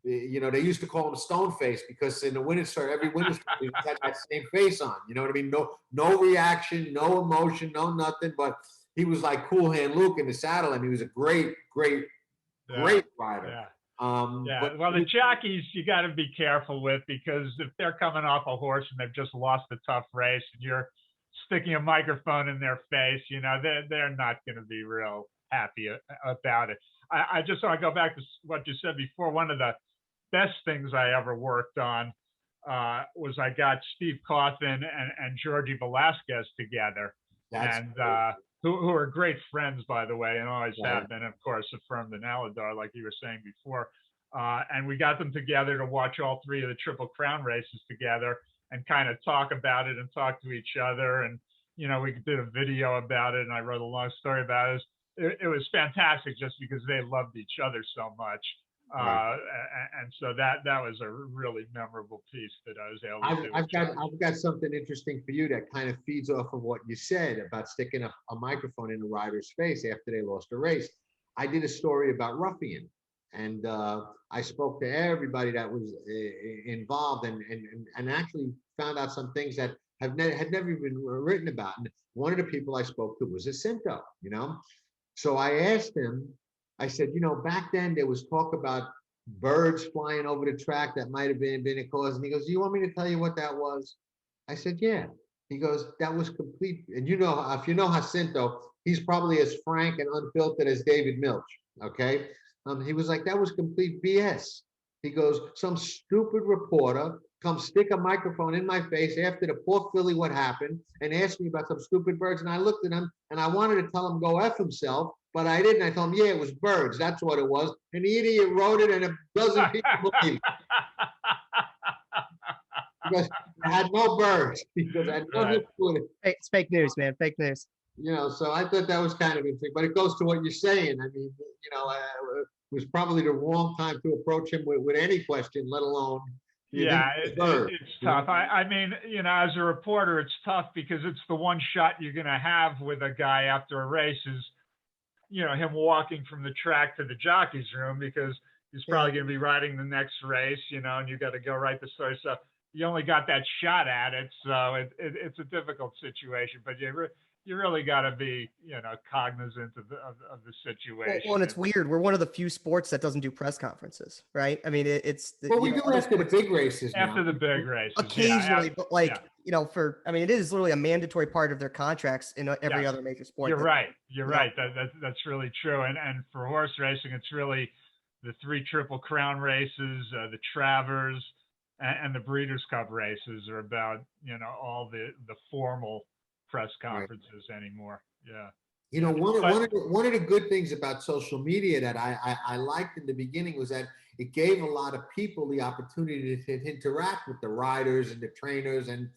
[SPEAKER 1] They used to call him Stoneface because in the winter start, every winter start, he had that same face on. You know what I mean? No reaction, no emotion, no nothing. But he was like Cool Hand Luke in the saddle, and he was a great rider.
[SPEAKER 3] Yeah. Well, the jockeys you got to be careful with, because if they're coming off a horse and they've just lost a tough race and you're sticking a microphone in their face, they're not going to be real happy about it. I just want to go back to what you said before. One of the best things I ever worked on was I got Steve Cawthon and Georgie Velasquez together, who are great friends, by the way, and always have been, of course, Affirmed and Aladar, like you were saying before. And we got them together to watch all three of the Triple Crown races together and kind of talk about it and talk to each other. And, we did a video about it, and I wrote a long story about it. it was fantastic just because they loved each other so much.
[SPEAKER 1] Right.
[SPEAKER 3] And so that was a really memorable piece that I was able to do.
[SPEAKER 1] I've got something interesting for you that kind of feeds off of what you said about sticking a microphone in a rider's face after they lost a race. I did a story about Ruffian, and I spoke to everybody that was involved, and actually found out some things that had never been written about. And one of the people I spoke to was a Cinto, you know. So I asked him, I said, you know, back then there was talk about birds flying over the track that might have been a cause. And he goes, do you want me to tell you what that was? I said, yeah. He goes, that was complete. And you know, if you know Jacinto, he's probably as frank and unfiltered as David Milch. Okay. He was like, that was complete BS. He goes, some stupid reporter comes stick a microphone in my face after the poor filly what happened and asked me about some stupid birds. And I looked at him and I wanted to tell him go F himself, but I didn't. I told him, yeah, it was birds. That's what it was. And the idiot wrote it and a dozen people believed it. Because I had no birds. Because I had nothing to do with it.
[SPEAKER 2] It's fake news, man. Fake news.
[SPEAKER 1] You know, so I thought that was kind of interesting. But it goes to what you're saying. I mean, you know, it was probably the wrong time to approach him with any question, let alone.
[SPEAKER 3] Yeah, it's tough. I mean, you know, as a reporter, it's tough because it's the one shot you're going to have with a guy after a race is, you know, him walking from the track to the jockey's room because he's probably going to be riding the next race, you know, and you got to go right the story. So you only got that shot at it. So it's a difficult situation, but you really got to be, you know, cognizant of the situation.
[SPEAKER 2] Well, and it's weird. We're one of the few sports that doesn't do press conferences, right? I mean, it's.
[SPEAKER 1] Well, we do after the big races.
[SPEAKER 3] After the big races,
[SPEAKER 2] occasionally, but like you know, I mean, it is literally a mandatory part of their contracts in every other major sport.
[SPEAKER 3] You're right. You're right. That's really true. And for horse racing, it's really the 3 Triple Crown races, the Travers, and the Breeders' Cup races are about, you know, all the formal press conferences anymore. Yeah.
[SPEAKER 1] You know, one of the good things about social media that I liked in the beginning was that it gave a lot of people the opportunity to interact with the riders and the trainers, and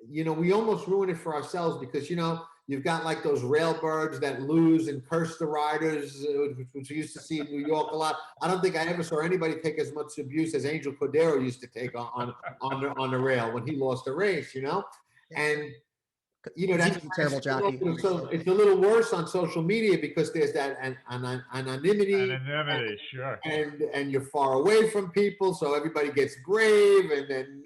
[SPEAKER 1] you know, we almost ruin it for ourselves because, you know, you've got like those railbirds that lose and curse the riders, which we used to see in New York a lot. I don't think I ever saw anybody take as much abuse as Angel Cordero used to take on the rail when he lost a race, you know, and. You know, that's
[SPEAKER 2] a terrible jockey.
[SPEAKER 1] So it's a little worse on social media because there's that anonymity.
[SPEAKER 3] Anonymity, sure.
[SPEAKER 1] And you're far away from people, so everybody gets grave, and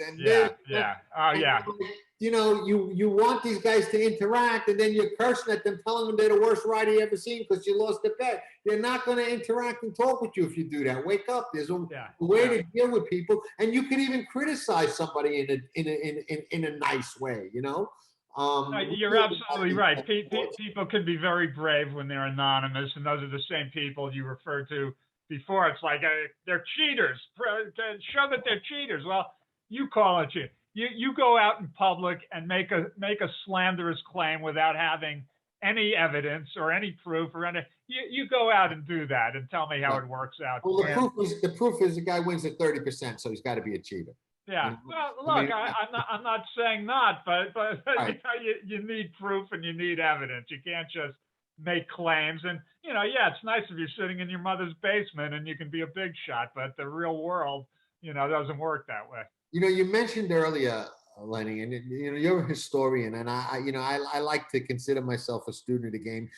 [SPEAKER 1] you know, you want these guys to interact, and then you're cursing at them, telling them they're the worst rider you ever seen because you lost a bet. They're not going to interact and talk with you if you do that. Wake up! There's a way to deal with people, and you can even criticize somebody in a nice way. You know.
[SPEAKER 3] You're absolutely right. People can be very brave when they're anonymous, and those are the same people you referred to before. It's like they're cheaters. Show that they're cheaters. Well, you call it cheating. You go out in public and make a slanderous claim without having any evidence or any proof or any. You go out and do that and tell me how it works out.
[SPEAKER 1] Well, the proof is the guy wins at 30%, so he's got to be a cheater.
[SPEAKER 3] Yeah. Well, look, I'm not saying not, but right. You need proof and you need evidence. You can't just make claims. And, you know, yeah, it's nice if you're sitting in your mother's basement and you can be a big shot, but the real world, you know, doesn't work that way.
[SPEAKER 1] You know, you mentioned earlier, Lenny, and you know, you're a historian, and I like to consider myself a student of the game.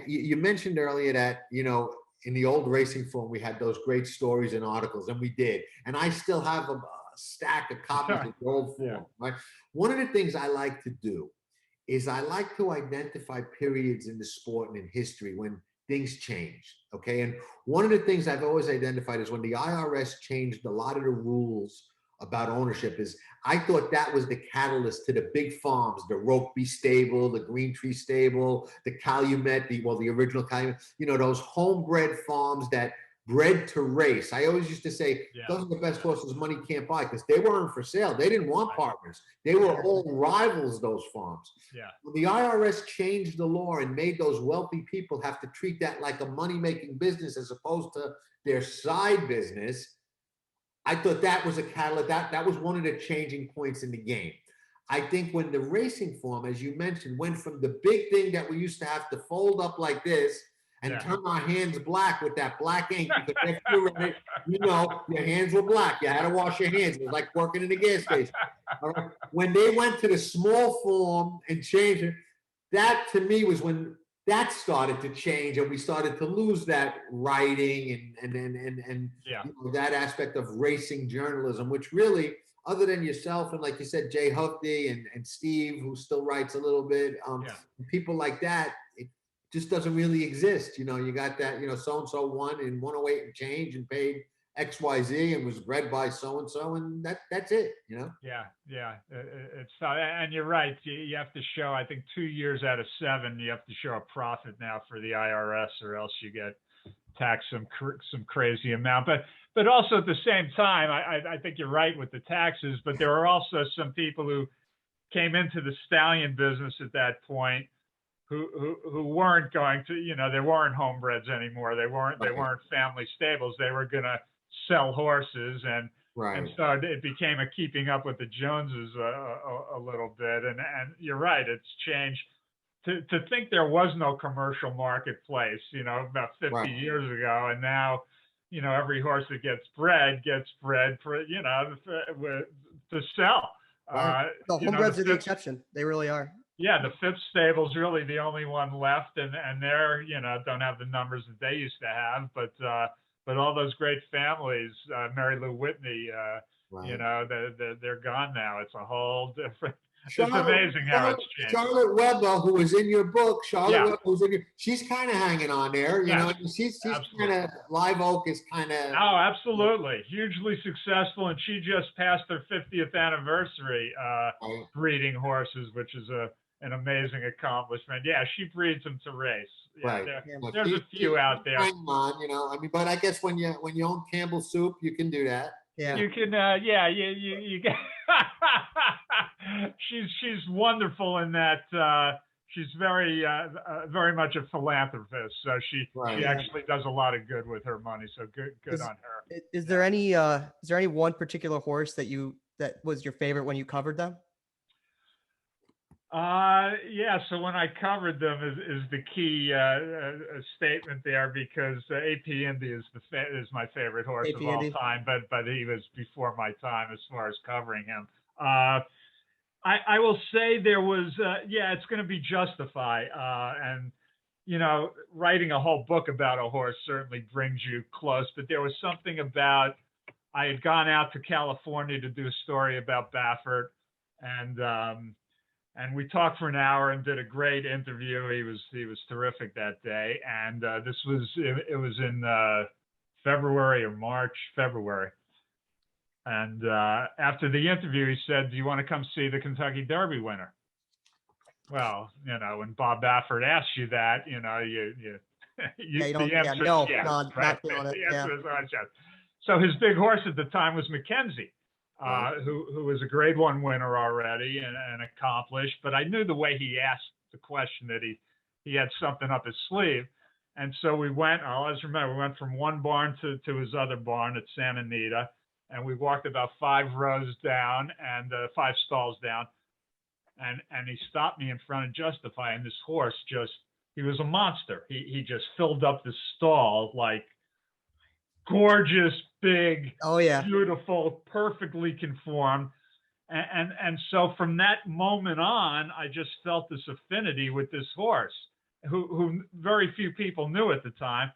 [SPEAKER 1] You mentioned earlier that, you know, in the old racing form, we had those great stories and articles, and we did. And I still have a stack of copies of the old form, right? One of the things I like to do is I like to identify periods in the sport and in history when things changed, okay? And one of the things I've always identified is when the IRS changed a lot of the rules about ownership is I thought that was the catalyst to the big farms, the Rokeby stable, the Green Tree stable, the Calumet, the original Calumet, you know, those homebred farms that bred to race. I always used to say, those are the best horses money can't buy because they weren't for sale. They didn't want partners. They were all rivals, those farms.
[SPEAKER 3] Yeah.
[SPEAKER 1] When the IRS changed the law and made those wealthy people have to treat that like a money-making business as opposed to their side business, I thought that was a catalyst. That was one of the changing points in the game. I think when the racing form, as you mentioned, went from the big thing that we used to have to fold up like this and turn our hands black with that black ink, because if you read it, you know, your hands were black. You had to wash your hands. It was like working in a gas station. All right. When they went to the small form and changed it, that to me was when that started to change, and we started to lose that writing and you know, that aspect of racing journalism, which really, other than yourself and like you said, Jay Hufty and Steve, who still writes a little bit, people like that, it just doesn't really exist. You know, you got that, you know, so-and-so won in 108 and change and paid XYZ and was bred by so-and-so, and that's it, you know?
[SPEAKER 3] Yeah. It's and you're right. You have to show, I think 2 years out of 7, you have to show a profit now for the IRS, or else you get taxed some crazy amount. But also at the same time, I think you're right with the taxes, but there are also some people who came into the stallion business at that point who weren't going to, you know, they weren't homebreds anymore. They weren't family stables. They were going to sell horses, and so it became a keeping up with the Joneses a little bit. And you're right, it's changed. To think there was no commercial marketplace, you know, about 50 years ago, and now, you know, every horse that gets bred for, you know, to sell.
[SPEAKER 2] The homebreds are the exception. They really are.
[SPEAKER 3] Yeah, the Phipps stable's really the only one left, and they're, you know, don't have the numbers that they used to have, but all those great families, Mary Lou Whitney, you know, they're gone now. It's a whole different. It's amazing how it's changed.
[SPEAKER 1] Charlotte Weber, who was in your book, Weber, who's in your, she's kind of hanging on there, you know. She's kind of, Live Oak is kind of.
[SPEAKER 3] Oh, absolutely, hugely successful, and she just passed her 50th anniversary breeding horses, which is an amazing accomplishment. Yeah, she breeds them to race. Yeah, there's a few out there.
[SPEAKER 1] On, you know, I mean, but I guess when you own Campbell Soup, you can do that.
[SPEAKER 2] Yeah,
[SPEAKER 3] you can. You get. She's wonderful in that she's very much a philanthropist. So she actually does a lot of good with her money. So good on her.
[SPEAKER 2] Is there any one particular horse that was your favorite when you covered them?
[SPEAKER 3] So when I covered them is the key statement there, because AP Indy is my favorite horse of all time, but he was before my time as far as covering him. I will say there was it's going to be Justify, and you know, writing a whole book about a horse certainly brings you close, but there was something about, I had gone out to California to do a story about Baffert, and we talked for an hour and did a great interview. He was terrific that day. And it was in February. And after the interview, he said, "Do you want to come see the Kentucky Derby winner?" Well, you know, when Bob Baffert asks you that, you know,
[SPEAKER 2] not feeling it.
[SPEAKER 3] The answer is yes. So his big horse at the time was Mackenzie. Who was a Grade 1 winner already and accomplished, but I knew the way he asked the question that he had something up his sleeve. And so we went, I'll always remember, we went from one barn to his other barn at Santa Anita, and we walked about 5 rows down and 5 stalls down. And he stopped me in front of Justify, and this horse he was a monster. He just filled up the stall, like gorgeous, big, beautiful, perfectly conformed. And so from that moment on, I just felt this affinity with this horse, who very few people knew at the time.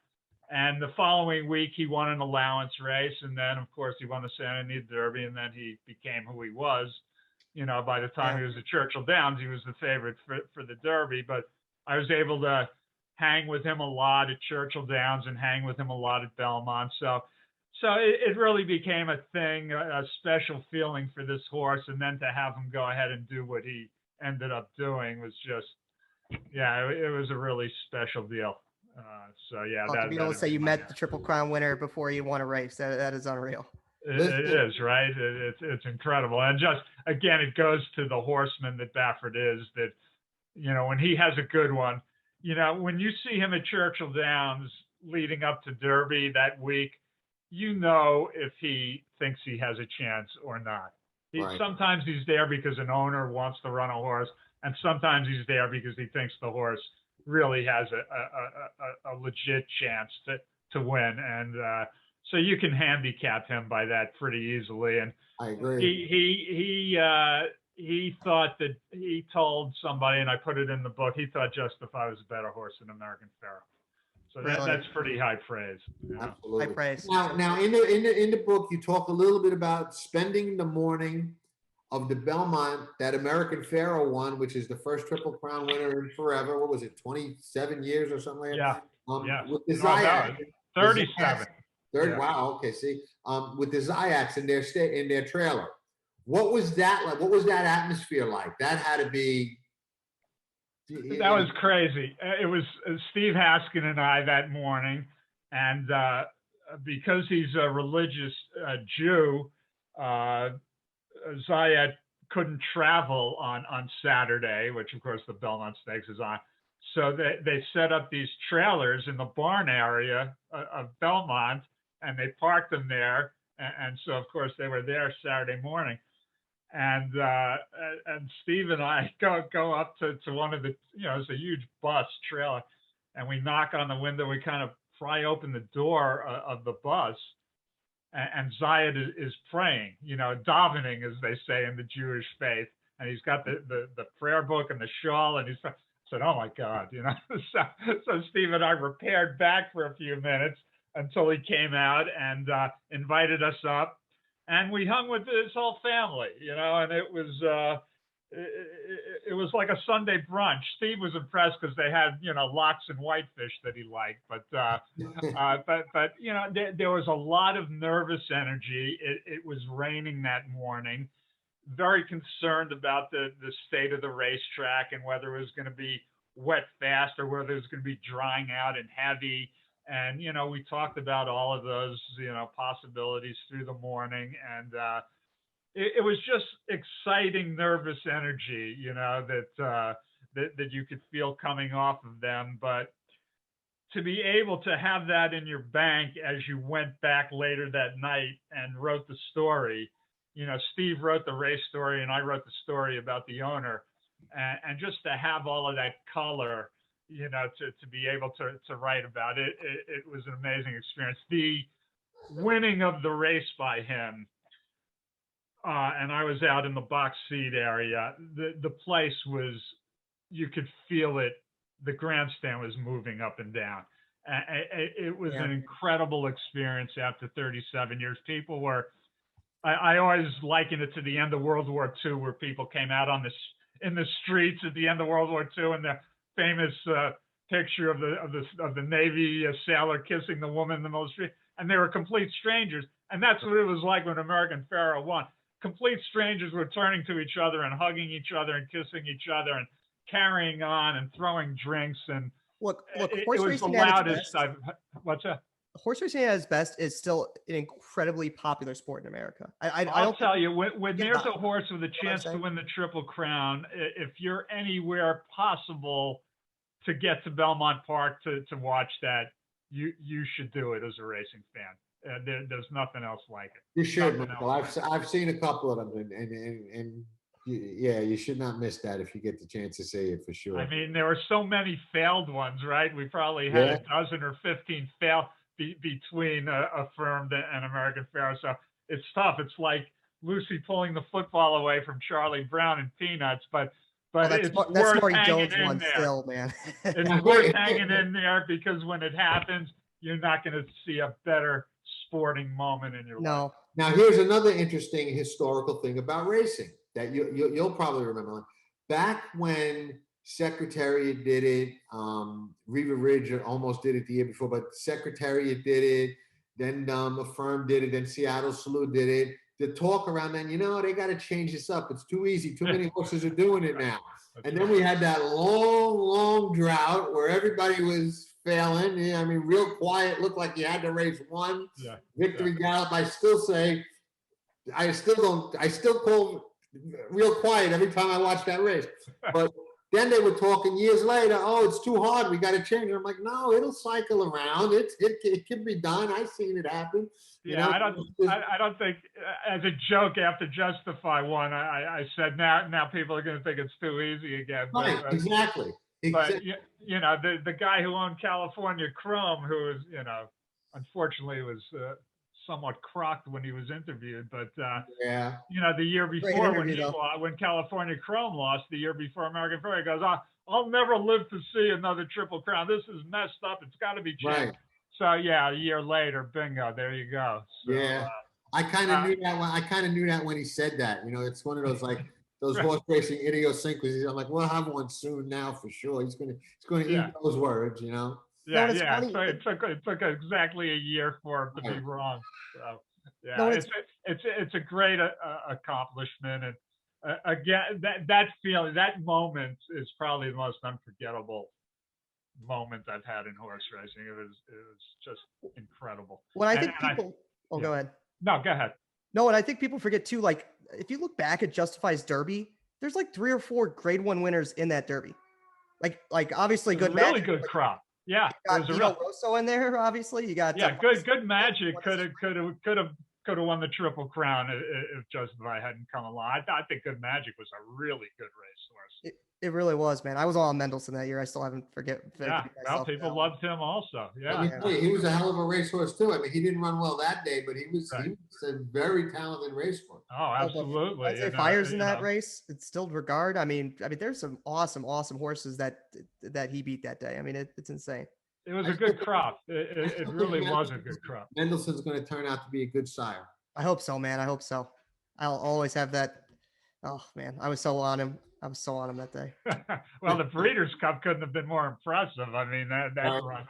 [SPEAKER 3] And the following week, he won an allowance race. And then, of course, he won the Santa Anita Derby. And then he became who he was. You know, by the time he was at Churchill Downs, he was the favorite for the Derby. But I was able to hang with him a lot at Churchill Downs and hang with him a lot at Belmont. So it really became a thing, a special feeling for this horse. And then to have him go ahead and do what he ended up doing was just, it was a really special deal.
[SPEAKER 2] To be able to say you met the Triple Crown winner before you won a race, that is unreal.
[SPEAKER 3] It is, right? It's incredible. And just, again, it goes to the horseman that Baffert is, that, you know, when he has a good one, you know, when you see him at Churchill Downs leading up to Derby that week, you know if he thinks he has a chance or not.
[SPEAKER 1] Right.
[SPEAKER 3] Sometimes he's there because an owner wants to run a horse, and sometimes he's there because he thinks the horse really has a legit chance to win. And so you can handicap him by that pretty easily. And
[SPEAKER 1] I agree.
[SPEAKER 3] he thought that he told somebody, and I put it in the book, he thought Justify was a better horse than American Pharaoh. So
[SPEAKER 2] Really?
[SPEAKER 3] that's pretty high praise. You know?
[SPEAKER 1] Absolutely.
[SPEAKER 2] High praise.
[SPEAKER 1] Now in the book, you talk a little bit about spending the morning of the Belmont that American Pharaoh won, which is the first Triple Crown winner in forever. What was it, 27 years or something like that?
[SPEAKER 3] Yeah.
[SPEAKER 1] With the
[SPEAKER 3] No,
[SPEAKER 1] Zayats.
[SPEAKER 3] 37. Yeah.
[SPEAKER 1] Wow. Okay. See, with the Zayats in their trailer. What was that like? What was that atmosphere like? That had to be.
[SPEAKER 3] That was crazy. It was Steve Haskin and I that morning, and because he's a religious Jew, Zayat couldn't travel on Saturday, which of course the Belmont Stakes is on. So they set up these trailers in the barn area of Belmont, and they parked them there. And so of course they were there Saturday morning. And Steve and I go up to one of the, it's a huge bus trailer, and we knock on the window. We kind of pry open the door of the bus, and Zayat is praying, davening, as they say in the Jewish faith. And he's got the prayer book and the shawl, and I said, "Oh my God," So Steve and I repaired back for a few minutes until he came out and invited us up. And we hung with his whole family, and it was like a Sunday brunch. Steve was impressed because they had, lox and whitefish that he liked, but there was a lot of nervous energy. It was raining that morning, very concerned about the state of the racetrack and whether it was going to be wet fast or whether it was going to be drying out and heavy. And, we talked about all of those, possibilities through the morning. And it was just exciting, nervous energy, that you could feel coming off of them. But to be able to have that in your bank as you went back later that night and wrote the story, Steve wrote the race story and I wrote the story about the owner. And just to have all of that color, to be able to write about it, it was an amazing experience. The winning of the race by him, and I was out in the box seat area, the place was, you could feel it, the grandstand was moving up and down. It was an incredible experience after 37 years. People were, I always liken it to the end of World War II, where people came out in the streets at the end of World War II, and the famous picture of the Navy sailor kissing the woman in the middle of the street, and they were complete strangers. And that's what it was like when American Pharaoh won. Complete strangers were turning to each other and hugging each other and kissing each other and carrying on and throwing drinks. And
[SPEAKER 2] look,
[SPEAKER 3] it
[SPEAKER 2] horse
[SPEAKER 3] was the
[SPEAKER 2] racing at its
[SPEAKER 3] loudest
[SPEAKER 2] best.
[SPEAKER 3] what's that?
[SPEAKER 2] Horse racing at its best is still an incredibly popular sport in America.
[SPEAKER 3] I'll tell you, when there's a horse with a chance to
[SPEAKER 2] saying?
[SPEAKER 3] win the Triple Crown, if you're anywhere possible to get to Belmont Park to watch that, you should do it as a racing fan. There's nothing else like it.
[SPEAKER 1] You should, Michael. I've seen a couple of them, and you should not miss that if you get the chance to see it, for sure.
[SPEAKER 3] I mean, there were so many failed ones, right? We probably had a dozen or 15 fail between Affirmed and American Pharaoh. So it's tough. It's like Lucy pulling the football away from Charlie Brown and Peanuts, but it's worth hanging in there.
[SPEAKER 2] Still, man.
[SPEAKER 3] It's worth hanging in there, because when it happens, you're not going to see a better sporting moment in your life.
[SPEAKER 1] Now, here's another interesting historical thing about racing that you'll probably remember. Back when Secretariat did it, Riva Ridge almost did it the year before, but Secretariat did it, then Affirmed did it, then Seattle Salute did it. The talk around then, they got to change this up. It's too easy. Too many horses are doing it now. And then we had that long drought where everybody was failing. I mean, real quiet, looked like you had to race one. Victory Gallop. I still call real quiet every time I watch that race. But then they were talking years later, oh, it's too hard, we got to change it. I'm like, no, it'll cycle around. It can be done. I've seen it happen.
[SPEAKER 3] Yeah, I don't think, as a joke, after Justify one, I said now people are going to think it's too easy again.
[SPEAKER 1] Right, exactly.
[SPEAKER 3] But you know, the guy who owned California Chrome, who was, you know, unfortunately was somewhat crocked when he was interviewed, but
[SPEAKER 1] yeah,
[SPEAKER 3] you know, the year before when California Chrome lost, the year before American Ferry, he goes, I'll never live to see another Triple Crown. This is messed up. It's got to be changed.
[SPEAKER 1] right.
[SPEAKER 3] So yeah, a year later, bingo, there you go. So,
[SPEAKER 1] yeah, I kind of knew that. I kind of knew that when he said that. You know, it's one of those like those horse racing idiosyncrasies. I'm like, we'll have one soon now for sure. He's gonna eat those words. You know.
[SPEAKER 3] Yeah, yeah. So it took exactly a year for it to be wrong. So yeah, it's a great accomplishment, and again, that feeling, that moment is probably the most unforgettable moment I've had in horse racing. It was just incredible.
[SPEAKER 2] Well, I think people. Go ahead.
[SPEAKER 3] No, go ahead.
[SPEAKER 2] No, and I think people forget too. Like, if you look back at Justify's Derby, there's like 3 or 4 Grade 1 winners in that Derby. Like obviously good,
[SPEAKER 3] really good crop. Yeah,
[SPEAKER 2] you got Dino Rosso in there. Obviously, you got
[SPEAKER 3] good Magic could have won the Triple Crown if Justify hadn't come along. I think Good Magic was a really good racehorse.
[SPEAKER 2] It really was, man. I was all on Mendelssohn that year. I still haven't
[SPEAKER 3] well, people loved him also. Yeah,
[SPEAKER 1] he was a hell of a racehorse too. I mean, he didn't run well that day, but he was a very talented racehorse.
[SPEAKER 3] Oh, absolutely.
[SPEAKER 2] I'd say Fires in that race, it's still regard. I mean, there's some awesome horses that he beat that day. I mean, it's insane.
[SPEAKER 3] It was a good crop. It really was a good crop.
[SPEAKER 1] Mendelssohn's going to turn out to be a good sire.
[SPEAKER 2] I hope so, man. I hope so. I'll always have that. Oh man, I was so on him. I was so on him that day.
[SPEAKER 3] Well, the Breeders' Cup couldn't have been more impressive. I mean, that run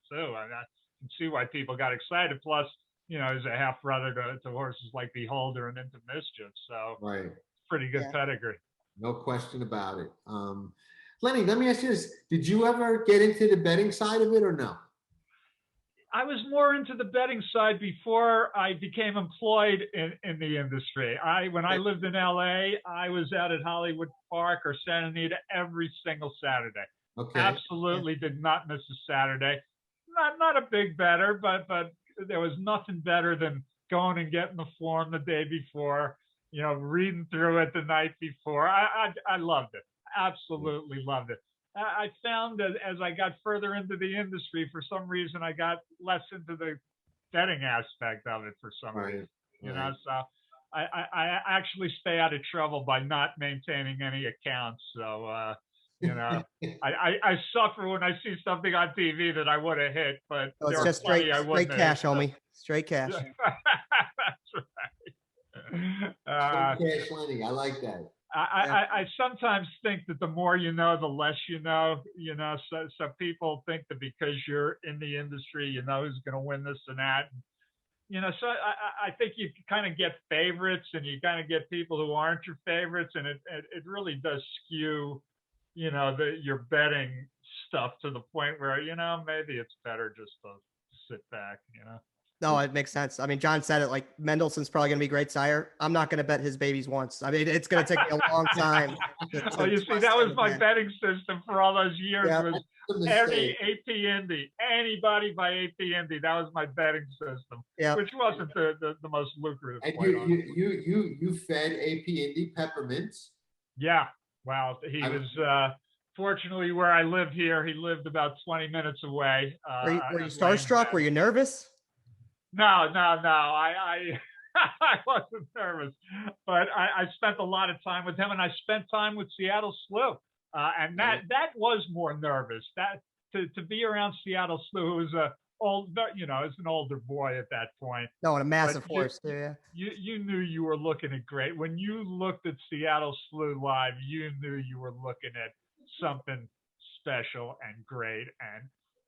[SPEAKER 3] too. I can see why people got excited. Plus, you know, he's a half brother to horses like Beholder and Into Mischief. So, pretty good pedigree.
[SPEAKER 1] No question about it. Lenny, let me ask you this: did you ever get into the betting side of it, or no?
[SPEAKER 3] I was more into the betting side before I became employed in the industry. When I lived in LA, I was out at Hollywood Park or Santa Anita every single Saturday. Okay. Absolutely did not miss a Saturday. Not a big bettor, but there was nothing better than going and getting the form the day before, you know, reading through it the night before. I loved it. Absolutely loved it. I found that as I got further into the industry, for some reason, I got less into the betting aspect of it for some reason, you know, so I actually stay out of trouble by not maintaining any accounts. So, you know, I suffer when I see something on TV that I would have hit, but
[SPEAKER 2] it's just straight cash, homie. Straight cash.
[SPEAKER 1] That's right. Straight cash, Lenny. I like that.
[SPEAKER 3] I sometimes think that the more you know, the less you know, so people think that because you're in the industry, you know who's going to win this and that. You know, so I think you kind of get favorites and you kind of get people who aren't your favorites. And it really does skew, you know, your betting stuff to the point where, you know, maybe it's better just to sit back, you know.
[SPEAKER 2] No, it makes sense. I mean, John said it, like, Mendelssohn's probably going to be great sire. I'm not going to bet his babies once. I mean, it's going to take me a long time.
[SPEAKER 3] Oh, you see, that was my betting system for all those years. Yeah, was every AP Indy, anybody by AP Indy, that was my betting system, which wasn't the most lucrative.
[SPEAKER 1] And you fed AP Indy peppermints?
[SPEAKER 3] Yeah. Well, he was, fortunately, where I live here, he lived about 20 minutes away.
[SPEAKER 2] Were you starstruck? Were you nervous?
[SPEAKER 3] No. I wasn't nervous, but I spent a lot of time with him, and I spent time with Seattle Slew, and that was more nervous. That to be around Seattle Slew, who was as an older boy at that point.
[SPEAKER 2] No, and a massive horse. Yeah.
[SPEAKER 3] You knew you were looking at great. When you looked at Seattle Slew live, you knew you were looking at something special and great,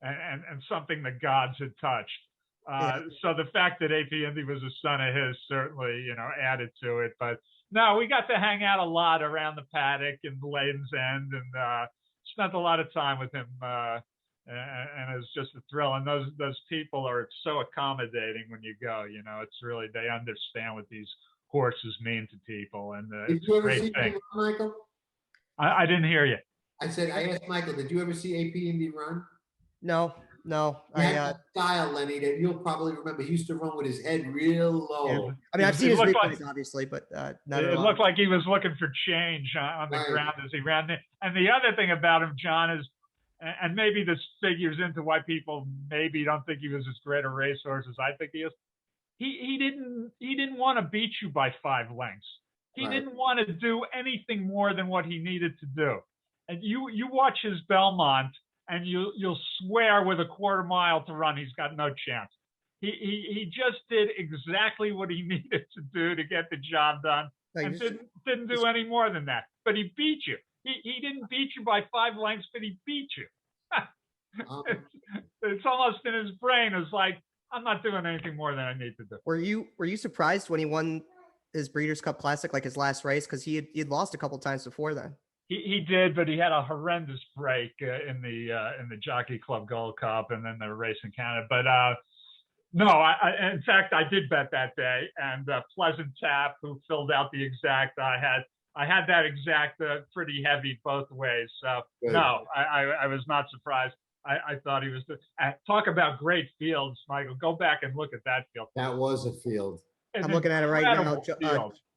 [SPEAKER 3] and something the gods had touched. So the fact that AP Indy was a son of his certainly, you know, added to it. But no, we got to hang out a lot around the paddock and Layden's End, and spent a lot of time with him. And it was just a thrill. And those people are so accommodating when you go. You know, it's really, they understand what these horses mean to people, and
[SPEAKER 1] did you ever see him, Michael?
[SPEAKER 3] I didn't hear you.
[SPEAKER 1] I said, I asked Michael, did you ever see AP Indy run?
[SPEAKER 2] No, no.
[SPEAKER 1] He had that style, Lenny, that you'll probably remember. He used to run with his head real
[SPEAKER 2] Yeah.
[SPEAKER 1] low.
[SPEAKER 2] I mean, I've seen his
[SPEAKER 3] looked
[SPEAKER 2] replays, obviously, but not at
[SPEAKER 3] It
[SPEAKER 2] all.
[SPEAKER 3] looked like he was looking for change on the
[SPEAKER 1] Right.
[SPEAKER 3] ground as he ran. And the other thing about him, John, is, and maybe this figures into why people maybe don't think he was as great a racehorse as I think he is. He didn't want to beat you by 5 lengths. He
[SPEAKER 1] Right.
[SPEAKER 3] didn't want to do anything more than what he needed to do. And you watch his Belmont, and you'll swear with a quarter mile to run, he's got no chance. He just did exactly what he needed to do to get the job done, and didn't do any more than that. But he beat you. He didn't beat you by 5 lengths, but he beat you. It's almost in his brain. It's like, I'm not doing anything more than I need to do.
[SPEAKER 2] Were you surprised when he won his Breeders' Cup Classic, like his last race? Because he had lost a couple times before then.
[SPEAKER 3] He did, but he had a horrendous break in the Jockey Club Gold Cup and then the race in Canada. But no, in fact, I did bet that day, and Pleasant Tap, who filled out the exact, I had that exact pretty heavy both ways. So
[SPEAKER 1] Good.
[SPEAKER 3] no, I was not surprised. I thought he was. Talk about great fields, Michael. Go back and look at that field.
[SPEAKER 1] That was a field.
[SPEAKER 2] I'm looking at it right now.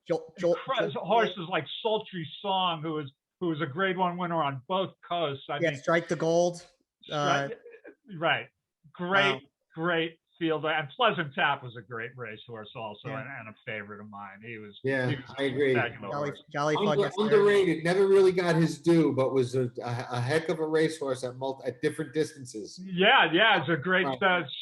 [SPEAKER 3] Horses like Sultry Song, who was a Grade 1 winner on both coasts. I mean,
[SPEAKER 2] Strike the Gold.
[SPEAKER 3] Right. Great field. And Pleasant Tap was a great racehorse also, and a favorite of mine. He was
[SPEAKER 1] I agree.
[SPEAKER 2] Jolly Fug
[SPEAKER 1] Underrated. Never really got his due, but was a heck of a racehorse at different distances.
[SPEAKER 3] Yeah. It's a great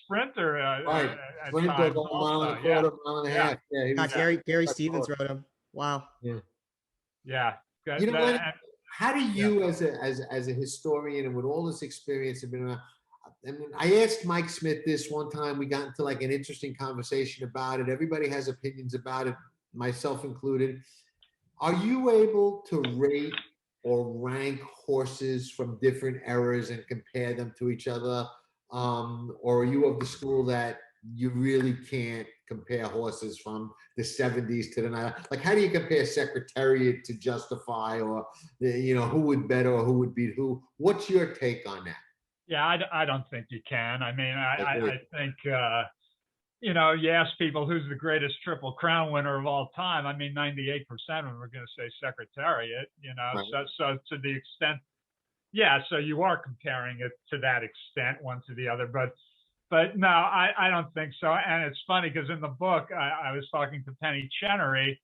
[SPEAKER 3] sprinter.
[SPEAKER 1] Right. Sprinter, a mile and a quarter, mile and a half. Yeah,
[SPEAKER 2] Gary Stevens rode him. Wow.
[SPEAKER 3] Yeah.
[SPEAKER 1] You know what? How do you, as a historian and with all this experience, have been around? I mean, I asked Mike Smith this one time. We got into like an interesting conversation about it. Everybody has opinions about it, myself included. Are you able to rate or rank horses from different eras and compare them to each other? Or are you of the school that you really can't compare horses from the 70s to the 90s? Like, how do you compare Secretariat to Justify, or who would bet or who would beat who? What's your take on that?
[SPEAKER 3] Yeah, I don't think you can. I mean, I think, you ask people who's the greatest Triple Crown winner of all time. I mean, 98% of them are going to say Secretariat, Right. So to the extent, so you are comparing it to that extent, one to the other. But no, I don't think so. And it's funny because in the book, I was talking to Penny Chenery,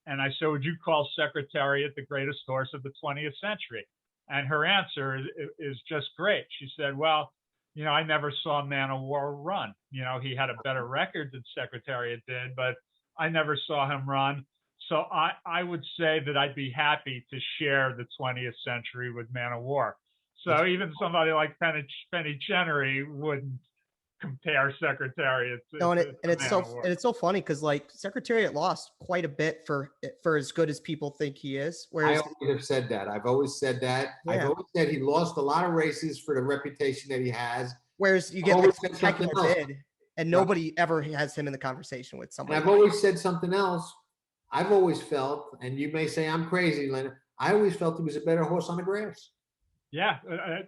[SPEAKER 3] and I said, would you call Secretariat the greatest horse of the 20th century? And her answer is just great. She said, well, I never saw Man of War run. He had a better record than Secretariat did, but I never saw him run. So I would say that I'd be happy to share the 20th century with Man of War. So even somebody like Penny Chenery wouldn't compare Secretariat to,
[SPEAKER 2] and it's so funny because like Secretariat lost quite a bit for as good as people think he is. Whereas
[SPEAKER 1] I always have said that. I've always said that. I've always said he lost a lot of races for the reputation that he has.
[SPEAKER 2] Whereas you get like bid, and nobody ever has him in the conversation with somebody.
[SPEAKER 1] And I've always said something else. I've always felt, and you may say I'm crazy, Leonard, I always felt he was a better horse on the grass.
[SPEAKER 3] Yeah,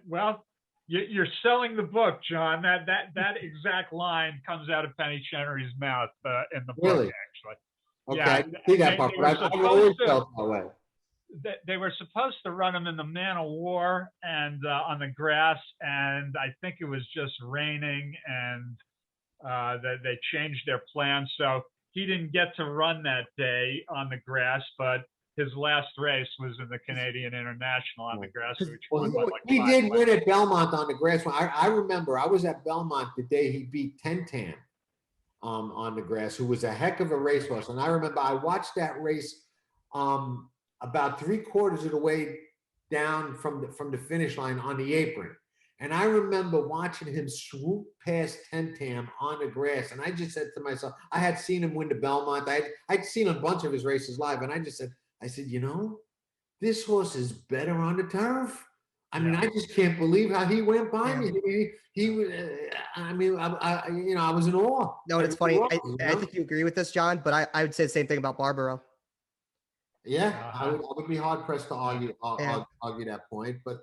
[SPEAKER 3] well, you're selling the book, John. That exact line comes out of Penny Chenery's mouth in the book, actually.
[SPEAKER 1] Okay, I see that part, but I've always felt that way.
[SPEAKER 3] They were supposed to run him in the Man of War and on the grass, and I think it was just raining, and they changed their plans, so he didn't get to run that day on the grass, but his last race was in the Canadian International on the grass.
[SPEAKER 1] He did win at Belmont on the grass. I remember I was at Belmont the day he beat Tentam on the grass, who was a heck of a racehorse. And I remember I watched that race about 3/4 of the way down from the finish line on the apron. And I remember watching him swoop past Tentam on the grass. And I just said to myself, I had seen him win the Belmont. I'd seen a bunch of his races live. And I said, this horse is better on the turf. I mean, I just can't believe how he went by me. I was in awe.
[SPEAKER 2] No, it's funny. I think you agree with this, John, but I would say the same thing about Barbaro.
[SPEAKER 1] Yeah, I would be hard pressed to argue that point, but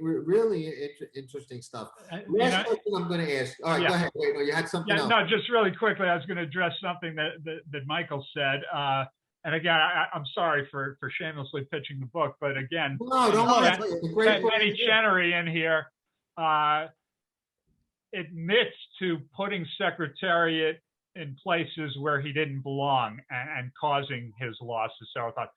[SPEAKER 1] really interesting stuff. Last question I'm going to ask. All right, go ahead. Wait, no, you had something else.
[SPEAKER 3] No, just really quickly, I was going to address something that Michael said. And again, I'm sorry for shamelessly pitching the book, but again,
[SPEAKER 1] no, don't worry. It's a great book.
[SPEAKER 3] Lenny Chenery in here admits to putting Secretariat in places where he didn't belong and causing his losses. So I thought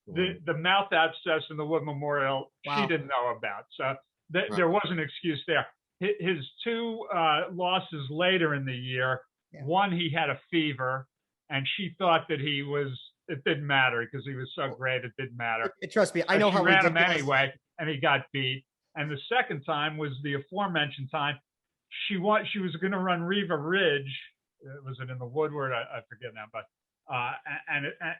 [SPEAKER 3] the mouth abscess in the Wood Memorial, she didn't know about. So there was an excuse there. His two losses later in the year, one, he had a fever, and she thought that it didn't matter because he was so great, it didn't matter.
[SPEAKER 2] Trust me, I know how
[SPEAKER 3] ran him anyway, and he got beat. And the second time was the aforementioned time. She was going to run Riva Ridge. Was it in the Woodward? I forget now, but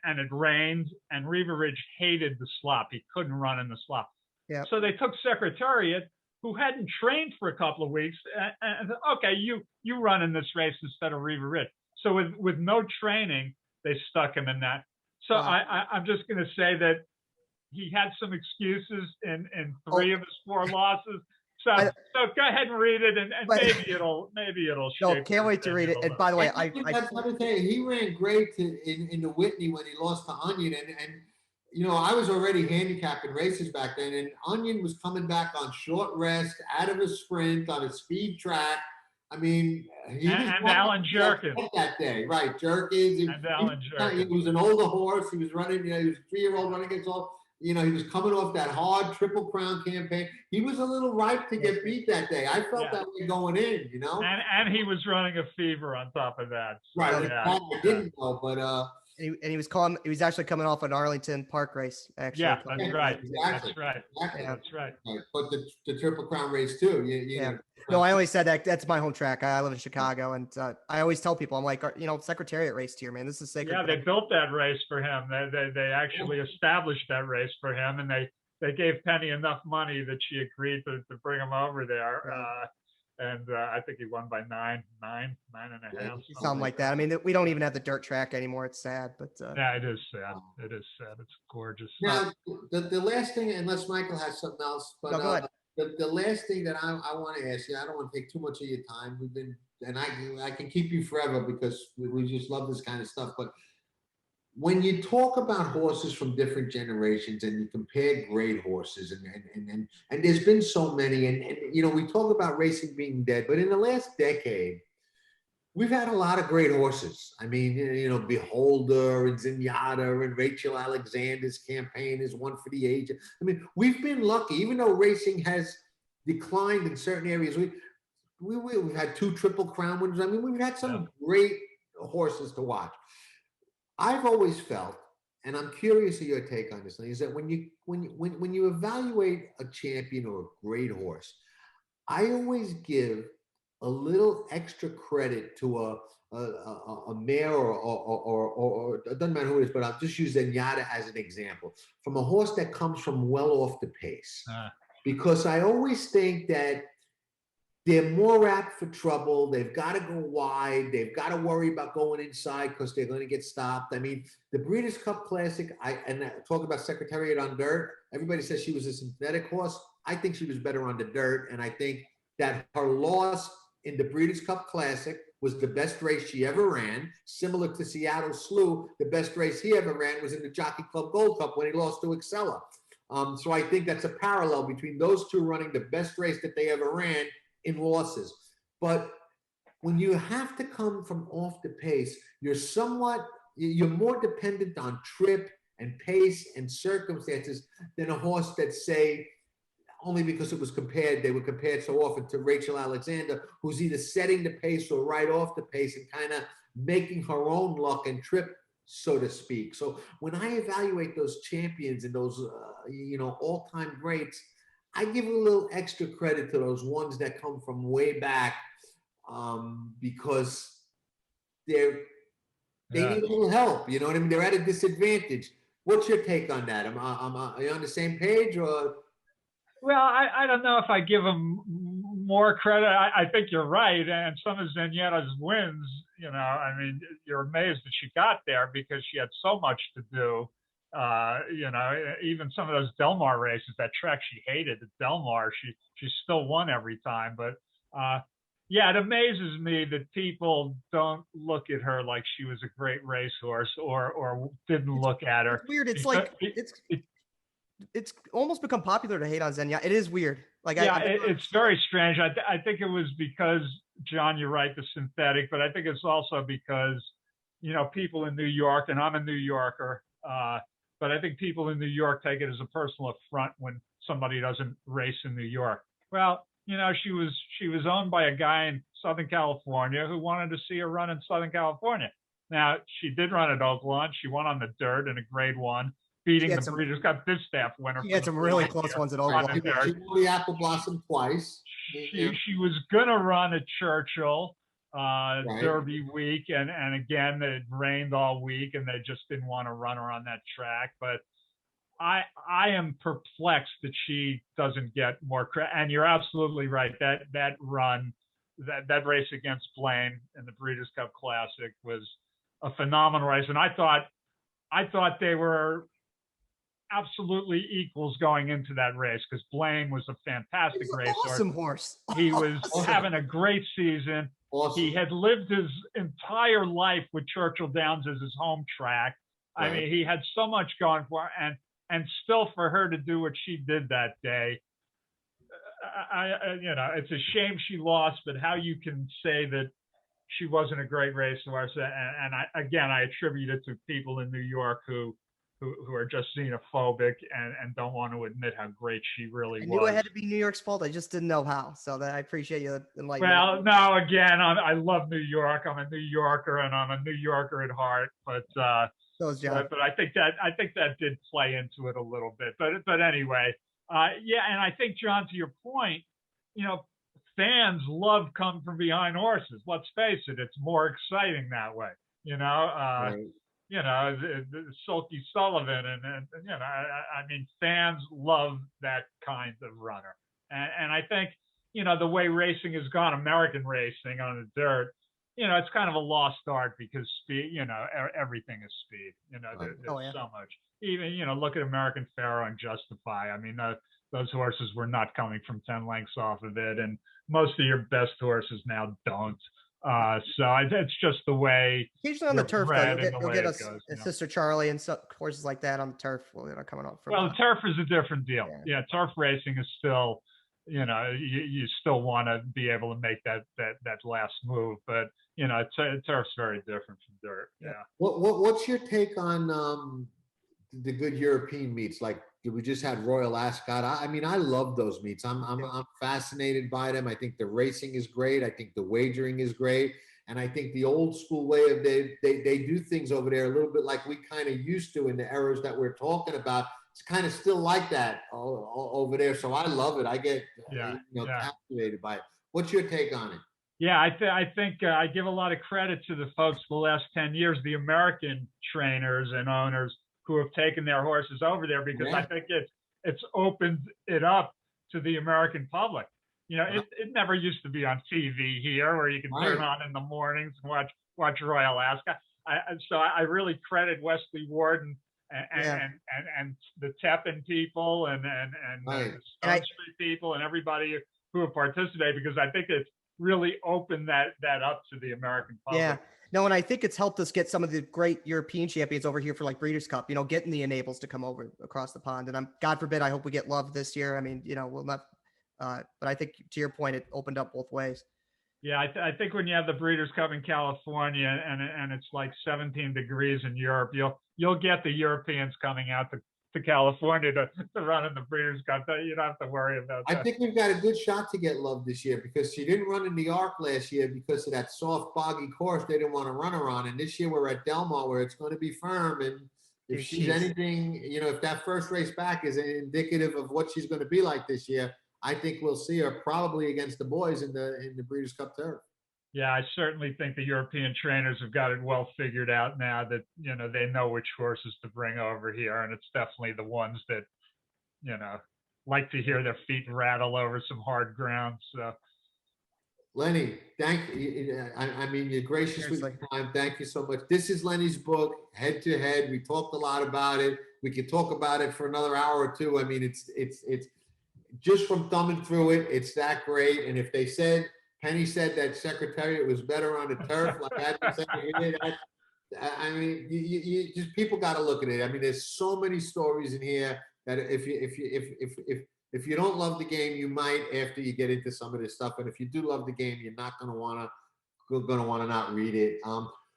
[SPEAKER 3] and it rained, and Riva Ridge hated the slop. He couldn't run in the slop.
[SPEAKER 2] Yeah.
[SPEAKER 3] So they took Secretariat, who hadn't trained for a couple of weeks, and okay, you run in this race instead of Riva Ridge. So with no training, they stuck him in that. So I'm just going to say that he had some excuses in three of his four losses. So go ahead and read it, and maybe it'll
[SPEAKER 2] No, can't wait to read it. And by the way,
[SPEAKER 1] he ran great in the Whitney when he lost to Onion, and you know, I was already handicapping races back then, and Onion was coming back on short rest, out of a sprint on a speed track. I mean,
[SPEAKER 3] and Alan Jerkins
[SPEAKER 1] that day, right? Jerkins. He was an older horse. He was running. You know, he was a 3-year-old running against all. You know, he was coming off that hard Triple Crown campaign. He was a little ripe to get beat that day. I felt that way going in, you know.
[SPEAKER 3] And he was running a fever on top of that. So,
[SPEAKER 1] right. I didn't know, but
[SPEAKER 2] and he was actually coming off an Arlington Park race. Actually.
[SPEAKER 3] Yeah, that's right.
[SPEAKER 1] Exactly.
[SPEAKER 3] That's right.
[SPEAKER 1] Exactly.
[SPEAKER 3] Yeah, that's right.
[SPEAKER 1] But the Triple Crown race too. You know.
[SPEAKER 2] No, I always said that that's my home track. I live in Chicago, and I always tell people, I'm like, you know, Secretariat race here, man. This is sacred.
[SPEAKER 3] Yeah, they built that race for him. They actually established that race for him, and they gave Penny enough money that she agreed to bring him over there. And I think he won by nine and a half.
[SPEAKER 2] Something like that. I mean, we don't even have the dirt track anymore. It's sad, but
[SPEAKER 3] yeah, it is sad. It is sad. It's gorgeous.
[SPEAKER 1] Now, the last thing, unless Michael has something else, but
[SPEAKER 2] go ahead.
[SPEAKER 1] The last thing that I want to ask you, I don't want to take too much of your time. We've been, and I can keep you forever because we just love this kind of stuff. But when you talk about horses from different generations and you compare great horses, and there's been so many, and you know, we talk about racing being dead, but in the last decade, we've had a lot of great horses. I mean, you know, Beholder and Zenyatta and Rachel Alexander's campaign is one for the age. I mean, we've been lucky, even though racing has declined in certain areas. We've had 2 Triple Crown winners. I mean, we've had some great horses to watch. I've always felt, and I'm curious of your take on this thing, is that when you evaluate a champion or a great horse, I always give a little extra credit to a mare or it doesn't matter who it is, but I'll just use Zenyatta as an example, from a horse that comes from well off the pace. Because I always think that they're more apt for trouble. They've got to go wide. They've got to worry about going inside because they're going to get stopped. I mean, the Breeders' Cup Classic, talk about Secretariat on dirt. Everybody says she was a synthetic horse. I think she was better on the dirt, and I think that her loss in the Breeders' Cup Classic was the best race she ever ran. Similar to Seattle Slew, the best race he ever ran was in the Jockey Club Gold Cup when he lost to Excella. So I think that's a parallel between those two running the best race that they ever ran in losses. But when you have to come from off the pace, you're more dependent on trip and pace and circumstances than a horse that, say, only because they were compared so often to Rachel Alexander, who's either setting the pace or right off the pace and kind of making her own luck and trip, so to speak. So when I evaluate those champions and those, all-time greats, I give a little extra credit to those ones that come from way back because they need a little help. You know what I mean? They're at a disadvantage. What's your take on that? Are you on the same page or?
[SPEAKER 3] Well, I don't know if I give him more credit. I think you're right. And some of Zenyatta's wins, you know, I mean, you're amazed that she got there because she had so much to do. You know, even some of those Del Mar races, that track she hated, the Del Mar, she still won every time. But yeah, it amazes me that people don't look at her like she was a great racehorse, or didn't look at her.
[SPEAKER 2] It's weird. It's like it's almost become popular to hate on Xenia. It is weird. Like
[SPEAKER 3] yeah, it's very strange. I think it was because, John, you're right, the synthetic, but I think it's also because, you know, people in New York, and I'm a New Yorker, but I think people in New York take it as a personal affront when somebody doesn't race in New York. Well, you know, she was owned by a guy in Southern California who wanted to see her run in Southern California. Now, she did run at Oakland. She won on the dirt in a Grade 1, beating the Breeders' Cup Distaff winner.
[SPEAKER 2] She had some really close ones at Oakland.
[SPEAKER 1] She won the Apple Blossom twice.
[SPEAKER 3] She was gonna run at Churchill Derby week, and again it rained all week, and they just didn't want to run her on that track. But I am perplexed that she doesn't get more credit. And you're absolutely right. That run, that race against Blame in the Breeders' Cup Classic was a phenomenal race, and I thought they were absolutely equals going into that race, because Blame was a fantastic racehorse.
[SPEAKER 2] Awesome horse.
[SPEAKER 3] He was having a great season. Awesome. He had lived his entire life with Churchill Downs as his home track. Right. I mean, he had so much going for her, and still for her to do what she did that day, you know, it's a shame she lost, but how you can say that she wasn't a great racehorse, and I attribute it to people in New York who are just xenophobic and don't want to admit how great she really was.
[SPEAKER 2] I knew it had to be New York's fault. I just didn't know how. So that I appreciate you enlightening.
[SPEAKER 3] Well, no, again, I love New York. I'm a New Yorker, and I'm a New Yorker at heart. But
[SPEAKER 2] so is John.
[SPEAKER 3] But I think that did play into it a little bit. But anyway, yeah, and I think, John, to your point, you know, fans love come from behind horses. Let's face it, it's more exciting that way. You know. Right. You know, Silky Sullivan, and you know, I mean, fans love that kind of runner, and I think, you know, the way racing has gone, American racing on the dirt, you know, it's kind of a lost art, because speed, you know, everything is speed. You know, there's so much. Even, you know, look at American Pharoah and Justify. I mean, those horses were not coming from 10 lengths off of it, and most of your best horses now don't. So it's just the way.
[SPEAKER 2] Occasionally on the turf, though, you'll get us Sister Charlie and horses like that on the turf. Well, coming up.
[SPEAKER 3] Well, the turf is a different deal. Yeah, turf racing is still, you know, you still want to be able to make that last move, but you know, turf's very different from dirt. Yeah.
[SPEAKER 1] What's your take on the good European meets? Like, we just had Royal Ascot. I mean, I love those meets. I'm fascinated by them. I think the racing is great. I think the wagering is great. And I think the old school way of they do things over there a little bit like we kind of used to in the eras that we're talking about. It's kind of still like that over there. So I love it. I get captivated by it. What's your take on it?
[SPEAKER 3] Yeah, I think I give a lot of credit to the folks the last 10 years, the American trainers and owners who have taken their horses over there, because I think it's opened it up to the American public. You know, it never used to be on TV here, where you can turn on in the mornings and watch Royal Ascot. So I really credit Wesley Warden and the Tepin people and the Stone Street people and everybody who have participated, because I think it's really opened that up to the American public.
[SPEAKER 2] Yeah. No, and I think it's helped us get some of the great European champions over here for like Breeders' Cup, you know, getting the enables to come over across the pond. And God forbid, I hope we get Love this year. I mean, you know, we'll not, but I think to your point, it opened up both ways.
[SPEAKER 3] Yeah, I think when you have the Breeders' Cup in California and it's like 17 degrees in Europe, you'll get the Europeans coming out to California to run in the Breeders' Cup. You don't have to worry about that.
[SPEAKER 1] I think we've got a good shot to get Love this year, because she didn't run in the Arc last year because of that soft, boggy course they didn't want to run her on. And this year we're at Del Mar, where it's going to be firm. And if she's anything, you know, if that first race back is indicative of what she's going to be like this year, I think we'll see her probably against the boys in the Breeders' Cup turf.
[SPEAKER 3] Yeah, I certainly think the European trainers have got it well figured out now, that, you know, they know which horses to bring over here. And it's definitely the ones that, you know, like to hear their feet rattle over some hard ground. So,
[SPEAKER 1] Lenny, thank you. I mean, you're gracious with your time. Thank you so much. This is Lenny's book, Head to Head. We talked a lot about it. We could talk about it for another hour or two. I mean, it's just from thumbing through it, it's that great. And if Penny said that Secretariat was better on the turf, like I've been saying, I mean, you just, people got to look at it. I mean, there's so many stories in here that if you don't love the game, you might after you get into some of this stuff. And if you do love the game, you're not going to want to not read it.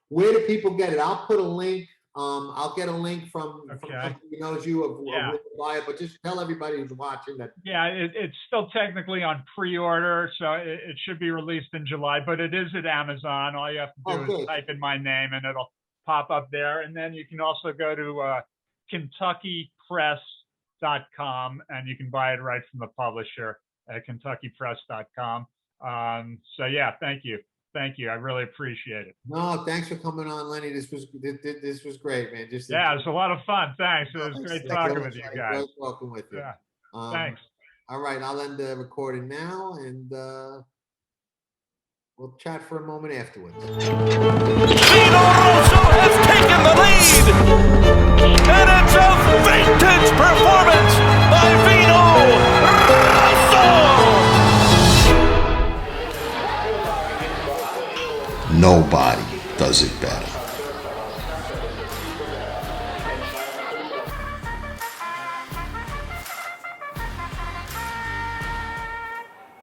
[SPEAKER 1] Where do people get it? I'll put a link. I'll get a link from somebody who knows you of where to buy it, but just tell everybody who's watching that.
[SPEAKER 3] Yeah, it's still technically on pre-order, so it should be released in July, but it is at Amazon. All you have to do is type in my name and it'll pop up there. And then you can also go to KentuckyPress.com and you can buy it right from the publisher at KentuckyPress.com. So yeah, thank you. Thank you. I really appreciate it.
[SPEAKER 1] No, thanks for coming on, Lenny. This was great, man. It was
[SPEAKER 3] a lot of fun. Thanks. It was great talking with you guys.
[SPEAKER 1] Great talking with you.
[SPEAKER 3] Yeah. Thanks.
[SPEAKER 1] All right, I'll end the recording now, and we'll chat for a moment afterwards.
[SPEAKER 4] Vino Rosso has taken the lead, and it's a vintage performance by Vino Rosso.
[SPEAKER 5] Nobody